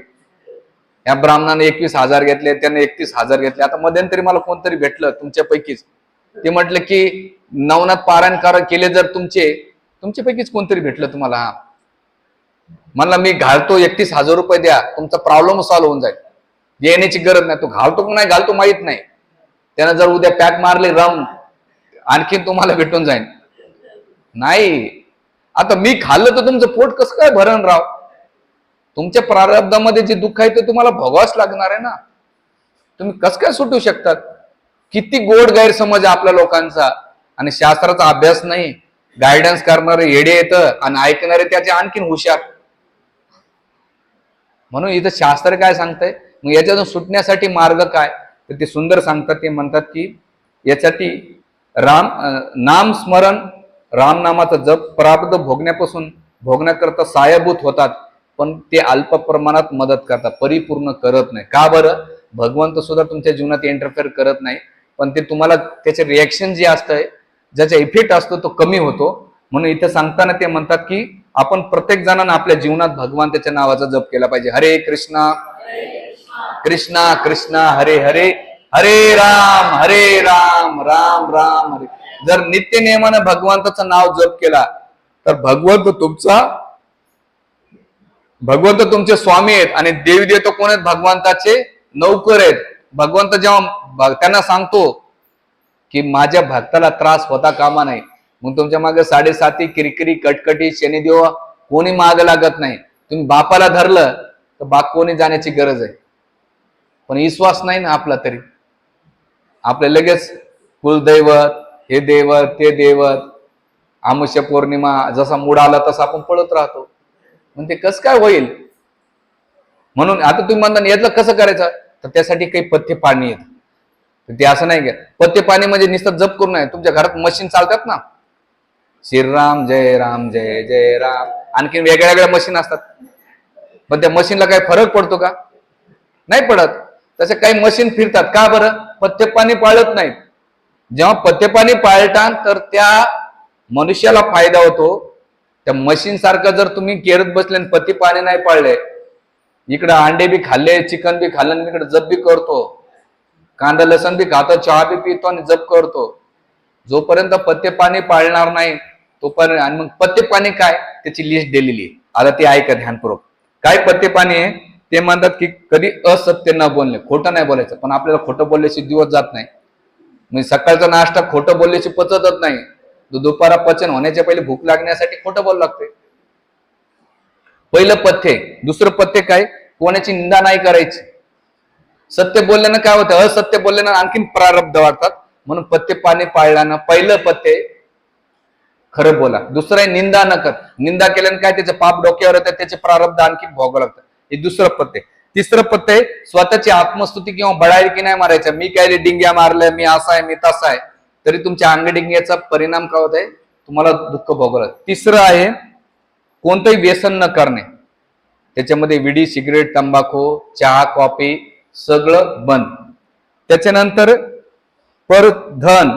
या ब्राह्मणाने 21,000 घेतले, त्याने 31,000 घेतले. आता मध्यंतरी मला कोणतरी भेटलं तुमच्यापैकीच, ते म्हटलं की नवनाथ पारायण केले जर तुमच्यापैकीच कोणतरी भेटलं तुम्हाला. हा म्हणला मी घालतो 31,000 रुपये द्या, तुमचा प्रॉब्लेम सॉल्व्ह होऊन जाईल, येण्याची गरज नाही. तो घालतो की नाही घालतो माहित नाही, त्यानं जर उद्या पॅक मारले राहून आणखीन तुम्हाला भेटून जाईल. नाही, आता मी खाल्लं तर तुमचं पोट कसं काय भरण राव? तुमच्या प्रारब्धामध्ये जे दुःख आहे ते तुम्हाला भोगावंच लागणार आहे ना. तुम्ही कसं काय सुटू शकतात? किती गोड गैरसमज आहे आपल्या लोकांचा. आणि शास्त्राचा अभ्यास नाही, गायडन्स करणारे येडे येतं आणि ऐकणारे त्याचे आणखीन हुशार. म्हणून इथं शास्त्र काय सांगतंय, मग याच्यातून सुटण्यासाठी मार्ग काय, तर ते सुंदर सांगतात. ते म्हणतात की यासाठी नाम स्मरण, रामनामाचा जप प्रारब्ध भोगण्याकरता सहाय्यभूत होतात, पण ते अल्प प्रमाणात मदत करतात, परिपूर्ण करत नाही. का बरं? भगवंत सुद्धा तुमच्या जीवनात इंटरफेअर करत नाही, पण ते तुम्हाला त्याचे रिएक्शन जे असतंय, ज्याचा इफेक्ट असतो तो कमी होतो. म्हणून इथे सांगताना ते म्हणतात की आपण प्रत्येक जणांना आपल्या जीवनात भगवंताच्या नावाचा जप केला पाहिजे. हरे कृष्णा कृष्णा कृष्णा हरे हरे, हरे राम राम राम हरे. जर नित्य नियमानं भगवंताचं नाव जप केला तर भगवंत तुमचे स्वामी आहेत आणि देवी देवता कोण आहेत? भगवंताचे नौकर आहेत. भगवंत जेव्हा त्यांना सांगतो की माझ्या भक्ताला त्रास होता कामा नाही, मग तुमच्या मागे 7.5 किरकिरी कटकटी शनिदेव कोणी माग लागत नाही. तुम्ही बापाला धरलं तर बाप कोणी जाण्याची गरज आहे, पण विश्वास नाही ना आपला, तरी आपले लगेच कुलदैवत, हे दैवत ते दैवत, अमावस्या पौर्णिमा जसा मूड आला तसा आपण पळत राहतो. म्हणजे कसं काय होईल? म्हणून आता तुम्ही म्हणता यातलं कसं करायचं, तर त्यासाठी काही पथ्य पाणी येत. ते असं नाही घ्या पथ्य पाणी म्हणजे नुसतं जप करून नाही. तुमच्या घरात मशीन चालतात ना, श्रीराम जय राम जय जय राम, आणखीन वेगळ्या वेगळ्या मशीन असतात, पण त्या मशीनला काही फरक पडतो का? नाही पडत. तसे काही मशीन फिरतात. का बरं? पथ्य पाणी पाळत नाहीत. जेव्हा पथ्य पाणी पाळतात तर त्या मनुष्याला फायदा होतो. त्या मशीन सारखं जर तुम्ही केरत बसले आणि पथ्य पाणी नाही पाळले, इकडे अंडे बी खाल्ले, चिकन बी खाल्लं, इकडे जप बी करतो, कांदा लसण बी खातो, चहा बी पितो आणि जप करतो, जोपर्यंत पथ्य पाणी पाळणार नाही तोपर्यंत. आणि मग पथ्य पाणी काय, त्याची लिस्ट दिलेली आहे. आता ती ऐका ध्यानपूर्वक. काय पथ्य पाणी आहे ते म्हणतात की कधी असत्य न बोलणे, खोटं नाही बोलायचं. पण आपल्याला खोटं बोलल्याशी दिवस जात नाही. म्हणजे सकाळचा नाश्ता खोटं बोलल्याशी पचतच नाही. दुपारा पचन होण्याच्या पहिले भूक लागण्यासाठी खोटं बोलावं लागते. पहिलं पथ्य. दुसरं पथ्य काय, कोणाची निंदा नाही करायची. सत्य बोलल्यानं काय होतं, असत्य बोलल्यानं आणखीन प्रारब्ध वाढतात. म्हणून पथ्य पाणी पाळल्यानं पहिलं पथ्य खरं बोला. दुसरं आहे निंदा न कर. निंदा केल्यानं काय, त्याचे पाप डोक्यावर येतात, त्याचे प्रारब्ध आणखी भोगावं लागतात. हे दुसरं पथ्य. तिसरं पथ्य स्वतःची आत्मस्तुती किंवा बळायकी नाही मारायचं. मी काय डिंग्या मारल्या, मी असा आहे, मी तसा आहे. तरी तुमच्या अंगडिंग्याचा परिणाम काय होत आहे, तुम्हाला दुःख भोगावं. तिसरं आहे कोणतंही व्यसन न करणे. त्याच्यामध्ये विडी, सिगरेट, तंबाखू, चहा, कॉफी सगळं बंद. त्याच्यानंतर परधन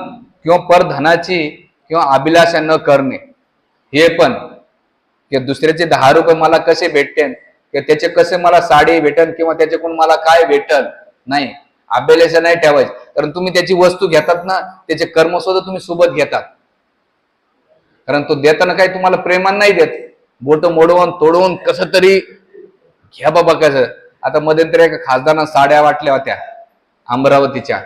किंवा परधनाची किंवा अभिलाषा न करणे. हे पण की दुसऱ्याचे 10 रुपये मला कसे भेटतील, किंवा त्याचे कसे मला साडी भेटन, किंवा त्याच्याकडून मला काय भेटल, नाही, अभिलाषा नाही ठेवायची. कारण तुम्ही त्याची वस्तू घेतात ना, त्याचे कर्म सुद्धा तुम्ही सोबत घेतात. कारण तो देताना काही तुम्हाला प्रेमान नाही देत, बोट मोडवून तोडवून कसं तरी घ्या बाबा कसं. आता मध्यंतरी एका खासदारांना साड्या वाटल्या होत्या अमरावतीच्या,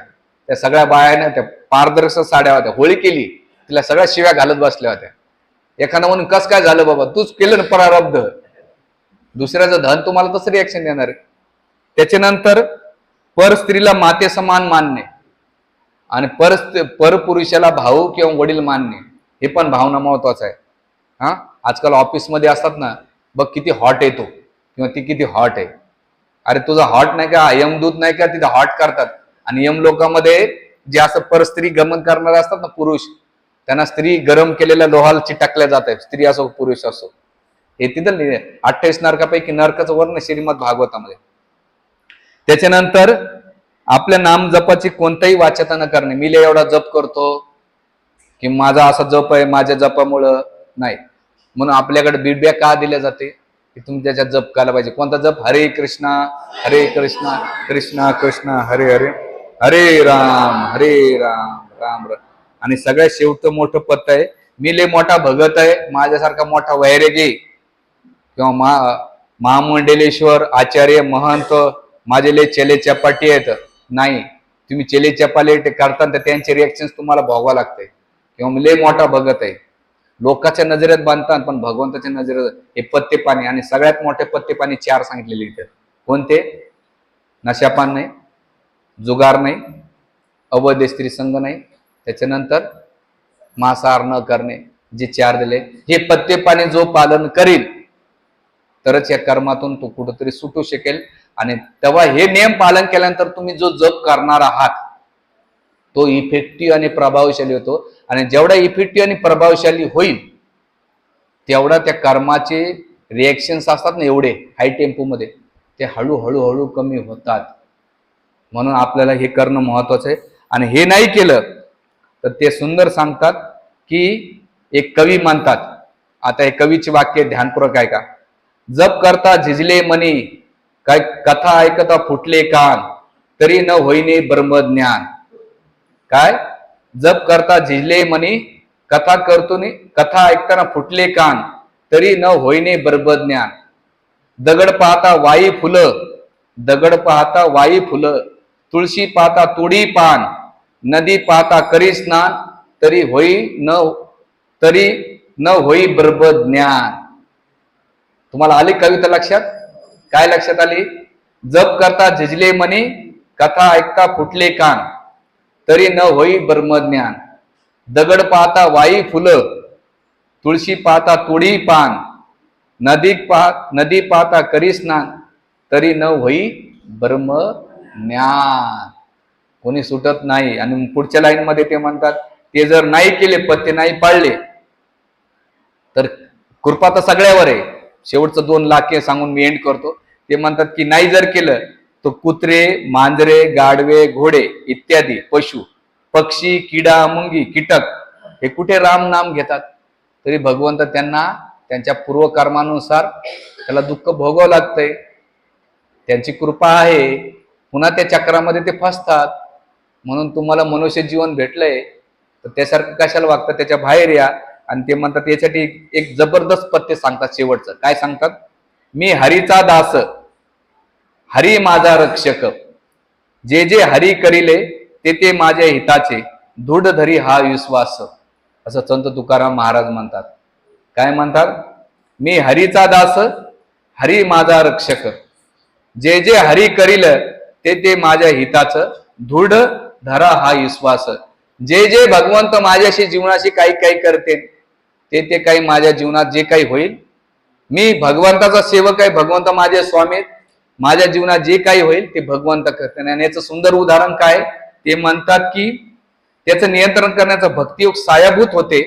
त्या सगळ्या बायाने त्या पारदर्शक साड्या होत्या, होळी केली, तिला सगळ्या शिव्या घालत बसल्या होत्या. एखादा म्हणून कस काय झालं बाबा, तूच केलं ना प्रारब्ध. दुसऱ्याचं धन तुम्हाला तसं रिॲक्शन देणार आहे. त्याच्यानंतर पर स्त्रीला माते समान मानणे आणि परपुरुषाला भाऊ किंवा वडील मानणे, हे पण भावना महत्वाचं आहे. हा, आजकाल ऑफिसमध्ये असतात ना, बघ किती हॉट येतो किंवा ती किती हॉट आहे. अरे तुझा हॉट नाही का, यमदूत नाही का, तिथे हॉट करतात. आणि यम लोकांमध्ये जे असं परस्त्री गमन करणारे असतात ना पुरुष, त्यांना स्त्री गरम केलेल्या लोहाला चिटकल्या जात आहे, स्त्री असो पुरुष असो. हे तिथं 28 नरकापैकी नरकाचं वर्णन श्रीमद भागवतामध्ये. त्याच्यानंतर आपल्या नाम जपाची कोणताही वाच्यता न करणे. मी लय एवढा जप करतो की माझा असा जप आहे, माझ्या जपामुळं नाही, म्हणून आपल्याकडे बिडब्या का दिल्या जाते की तुम्ही त्याच्यात जप करायला पाहिजे. कोणता जप? हरे कृष्णा कृष्णा कृष्णा हरे हरे, हरे राम राम राम. आणि सगळ्यात शेवटचं मोठं पत्त आहे, मी लय मोठा भगत आहे, माझ्यासारखा मोठा वैरागी किंवा महामंडलेश्वर आचार्य महंत माझे लय चेले चपाटी आहेत. नाही, तुम्ही चेले चपाले करता तर त्यांचे रिएक्शन तुम्हाला भोगावं लागते. किंवा लय मोठा भगत आहे, लोकांच्या नजरेत बांधतात पण भगवंताच्या नजरेत. हे पत्ते पाणी, आणि सगळ्यात मोठे पत्ते पाणी 4 सांगितलेले इथे. कोणते? नशापान नाही, जुगार नाही, अवैध स्त्री संग नाही, त्याच्यानंतर मांसाहार न करणे, जे 4 दिले. हे पत्ते पाणी जो पालन करील तरच या कर्मातून तो कुठंतरी सुटू शकेल. आणि तेव्हा हे नियम पालन केल्यानंतर तुम्ही जो जप करणार आहात तो इफेक्टिव्ह आणि प्रभावशाली होतो. आणि जेवढा इफेक्टिव्ह आणि प्रभावशाली होईल तेवढा त्या कर्माचे रिएक्शन्स असतात ना, एवढे हाय टेम्पोमध्ये, ते हळूहळू कमी होतात. म्हणून आपल्याला हे करणं महत्वाचं आहे. आणि हे नाही केलं तर ते सुंदर सांगतात की एक कवी म्हणतात, आता हे कवीचे वाक्य ध्यानपूर्वक आहे का. जप करता झिजले मनी, काय कथा ऐकता फुटले कान, तरी न होईने ब्रह्मज्ञान. काय? जप करता झिजले मनी, कथा ऐकताना फुटले कान, तरी न होईने ब्रह्मज्ञान. दगड पाहता वाई फुलं, तुळशी पाहता तुडी पान, नदी पाहता करी स्नान, तरी न होई ब्रह्मज्ञान. तुम्हाला आली कविता लक्षात? काय लक्षात आली? जप करता झिजले मनी, कथा ऐकता फुटले कान, तरी न होई ब्रह्मज्ञान. दगड पाहता वाई फुलं, तुळशी पाहता तुडी पान, नदी पाहता करी स्नान, तरी न होई ब्रह्मज्ञान. कोणी सुटत नाही. आणि पुढच्या लाईन मध्ये ते म्हणतात, ते जर नाही केले, पत्ते नाही पाळले, तर कृपा तर सगळ्यावर आहे. शेवटचं 2 वाक्य सांगून मी एंड करतो. ते म्हणतात की नाही जर केलं तर कुत्रे, मांजरे, गाढवे, घोडे इत्यादी पशु, पक्षी, किडा, मुंगी, कीटक हे कुठे राम नाम घेतात, तरी भगवंत त्यांना त्यांच्या पूर्वकर्मानुसार त्याला दुःख भोगावं लागतंय. त्यांची कृपा आहे, पुन्हा त्या चक्रामध्ये ते फसतात. म्हणून तुम्हाला मनुष्य जीवन भेटलंय तर त्यासारखं कशाला वागतं, त्याच्या बाहेर या. आणि ते म्हणतात यासाठी एक जबरदस्त पत्ते सांगतात. शेवटचं काय सांगतात? मी हरीचा दास, हरी माझा रक्षक, जे जे हरी करिले ते ते माझ्या हिताचे, दृढ धरी हा विश्वास. असं संत तुकाराम महाराज म्हणतात. काय म्हणतात? मी हरीचा दास, हरी माझा रक्षक, जे जे हरी करील ते ते माझ्या हिताचं, दृढ धरा हा विश्वास. जे जे भगवंत माझ्याशी जीवनाशी काही काही करते ते ते काही माझ्या जीवनात जे काही होईल, मी भगवंताचा सेवक आहे, भगवंत माझे स्वामी, माझ्या जीवनात जे काही होईल ते भगवंत करते. आणि याचं सुंदर उदाहरण काय? ते म्हणतात की त्याचं नियंत्रण करण्याचा भक्तियोग सायाभूत होते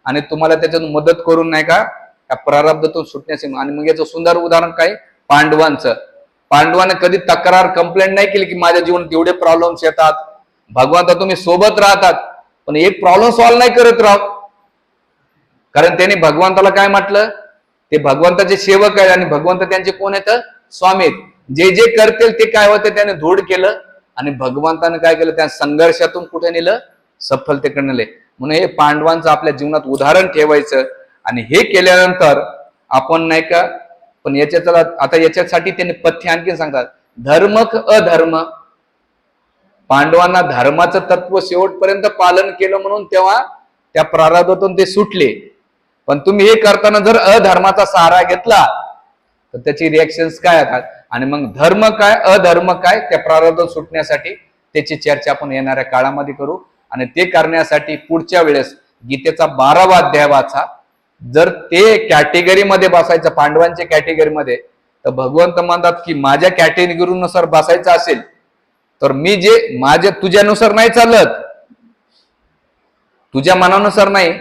आणि तुम्हाला त्याच्यातून मदत करून नाही का त्या प्रारब्धातून सुटण्याचे. आणि मग याचं सुंदर उदाहरण काय, पांडवांचं. पांडवाने कधी तक्रार कंप्लेंट नाही केली की माझ्या जीवनात एवढे प्रॉब्लेम्स येतात. भगवंता तुम्ही सोबत राहतात पण एक प्रॉब्लेम सॉल्व्ह नाही करत राह. कारण त्यांनी भगवंताला काय म्हटलं, ते भगवंताचे सेवक आहेत आणि भगवंत त्यांचे कोण आहेत, स्वामी आहेत. जे जे करतील ते काय होते त्याने धूड केलं आणि भगवंताने काय केलं, त्या संघर्षातून कुठे नेलं, सफलतेकडे नेले. म्हणून हे पांडवांचं आपल्या जीवनात उदाहरण ठेवायचं. आणि हे केल्यानंतर आपण नाही का, पण याच्यात आता याच्यासाठी त्यांनी पथ्य आणखी सांगतात, धर्म अधर्म. पांडवांना धर्माचं तत्व शेवटपर्यंत पालन केलं म्हणून तेव्हा त्या प्रारब्धातून ते सुटले. पण तुम्ही हे करताना जर अधर्माचा सहारा घेतला तर त्याची रिएक्शन्स काय येतात. आणि मग धर्म काय अधर्म काय त्या प्रारब्धातून सुटण्यासाठी त्याची चर्चा आपण येणाऱ्या काळामध्ये करू. आणि ते करण्यासाठी पुढच्या वेळेस गीतेचा 12वा अध्याय वाचा. जर ते कॅटेगरीमध्ये बसायचं, पांडवांच्या कॅटेगरीमध्ये, तर भगवंत म्हणतात की माझ्या कॅटेगरीनुसार बसायचं असेल तर मी जे माझ्या तुझ्यानुसार नाही चालत, तुझ्या मनानुसार नाही,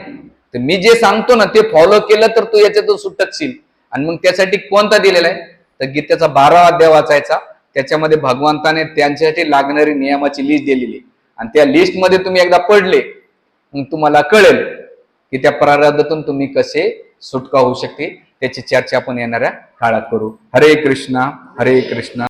तर मी जे सांगतो ना ते फॉलो केलं तर तू याच्यातून सुटतशील. आणि मग त्यासाठी कोणता दिलेला आहे, तर गीतेचा 12वा अध्याय वाचायचा. त्याच्यामध्ये भगवंताने त्यांच्यासाठी लागणारी नियमाची लिस्ट दिलेली आणि त्या लिस्टमध्ये तुम्ही एकदा पडले मग तुम्हाला कळेल की त्या प्रारब्धातून तुम्ही कसे सुटका होऊ शकते. त्याची चर्चा आपण येणाऱ्या काळात करू. हरे कृष्णा हरे कृष्णा.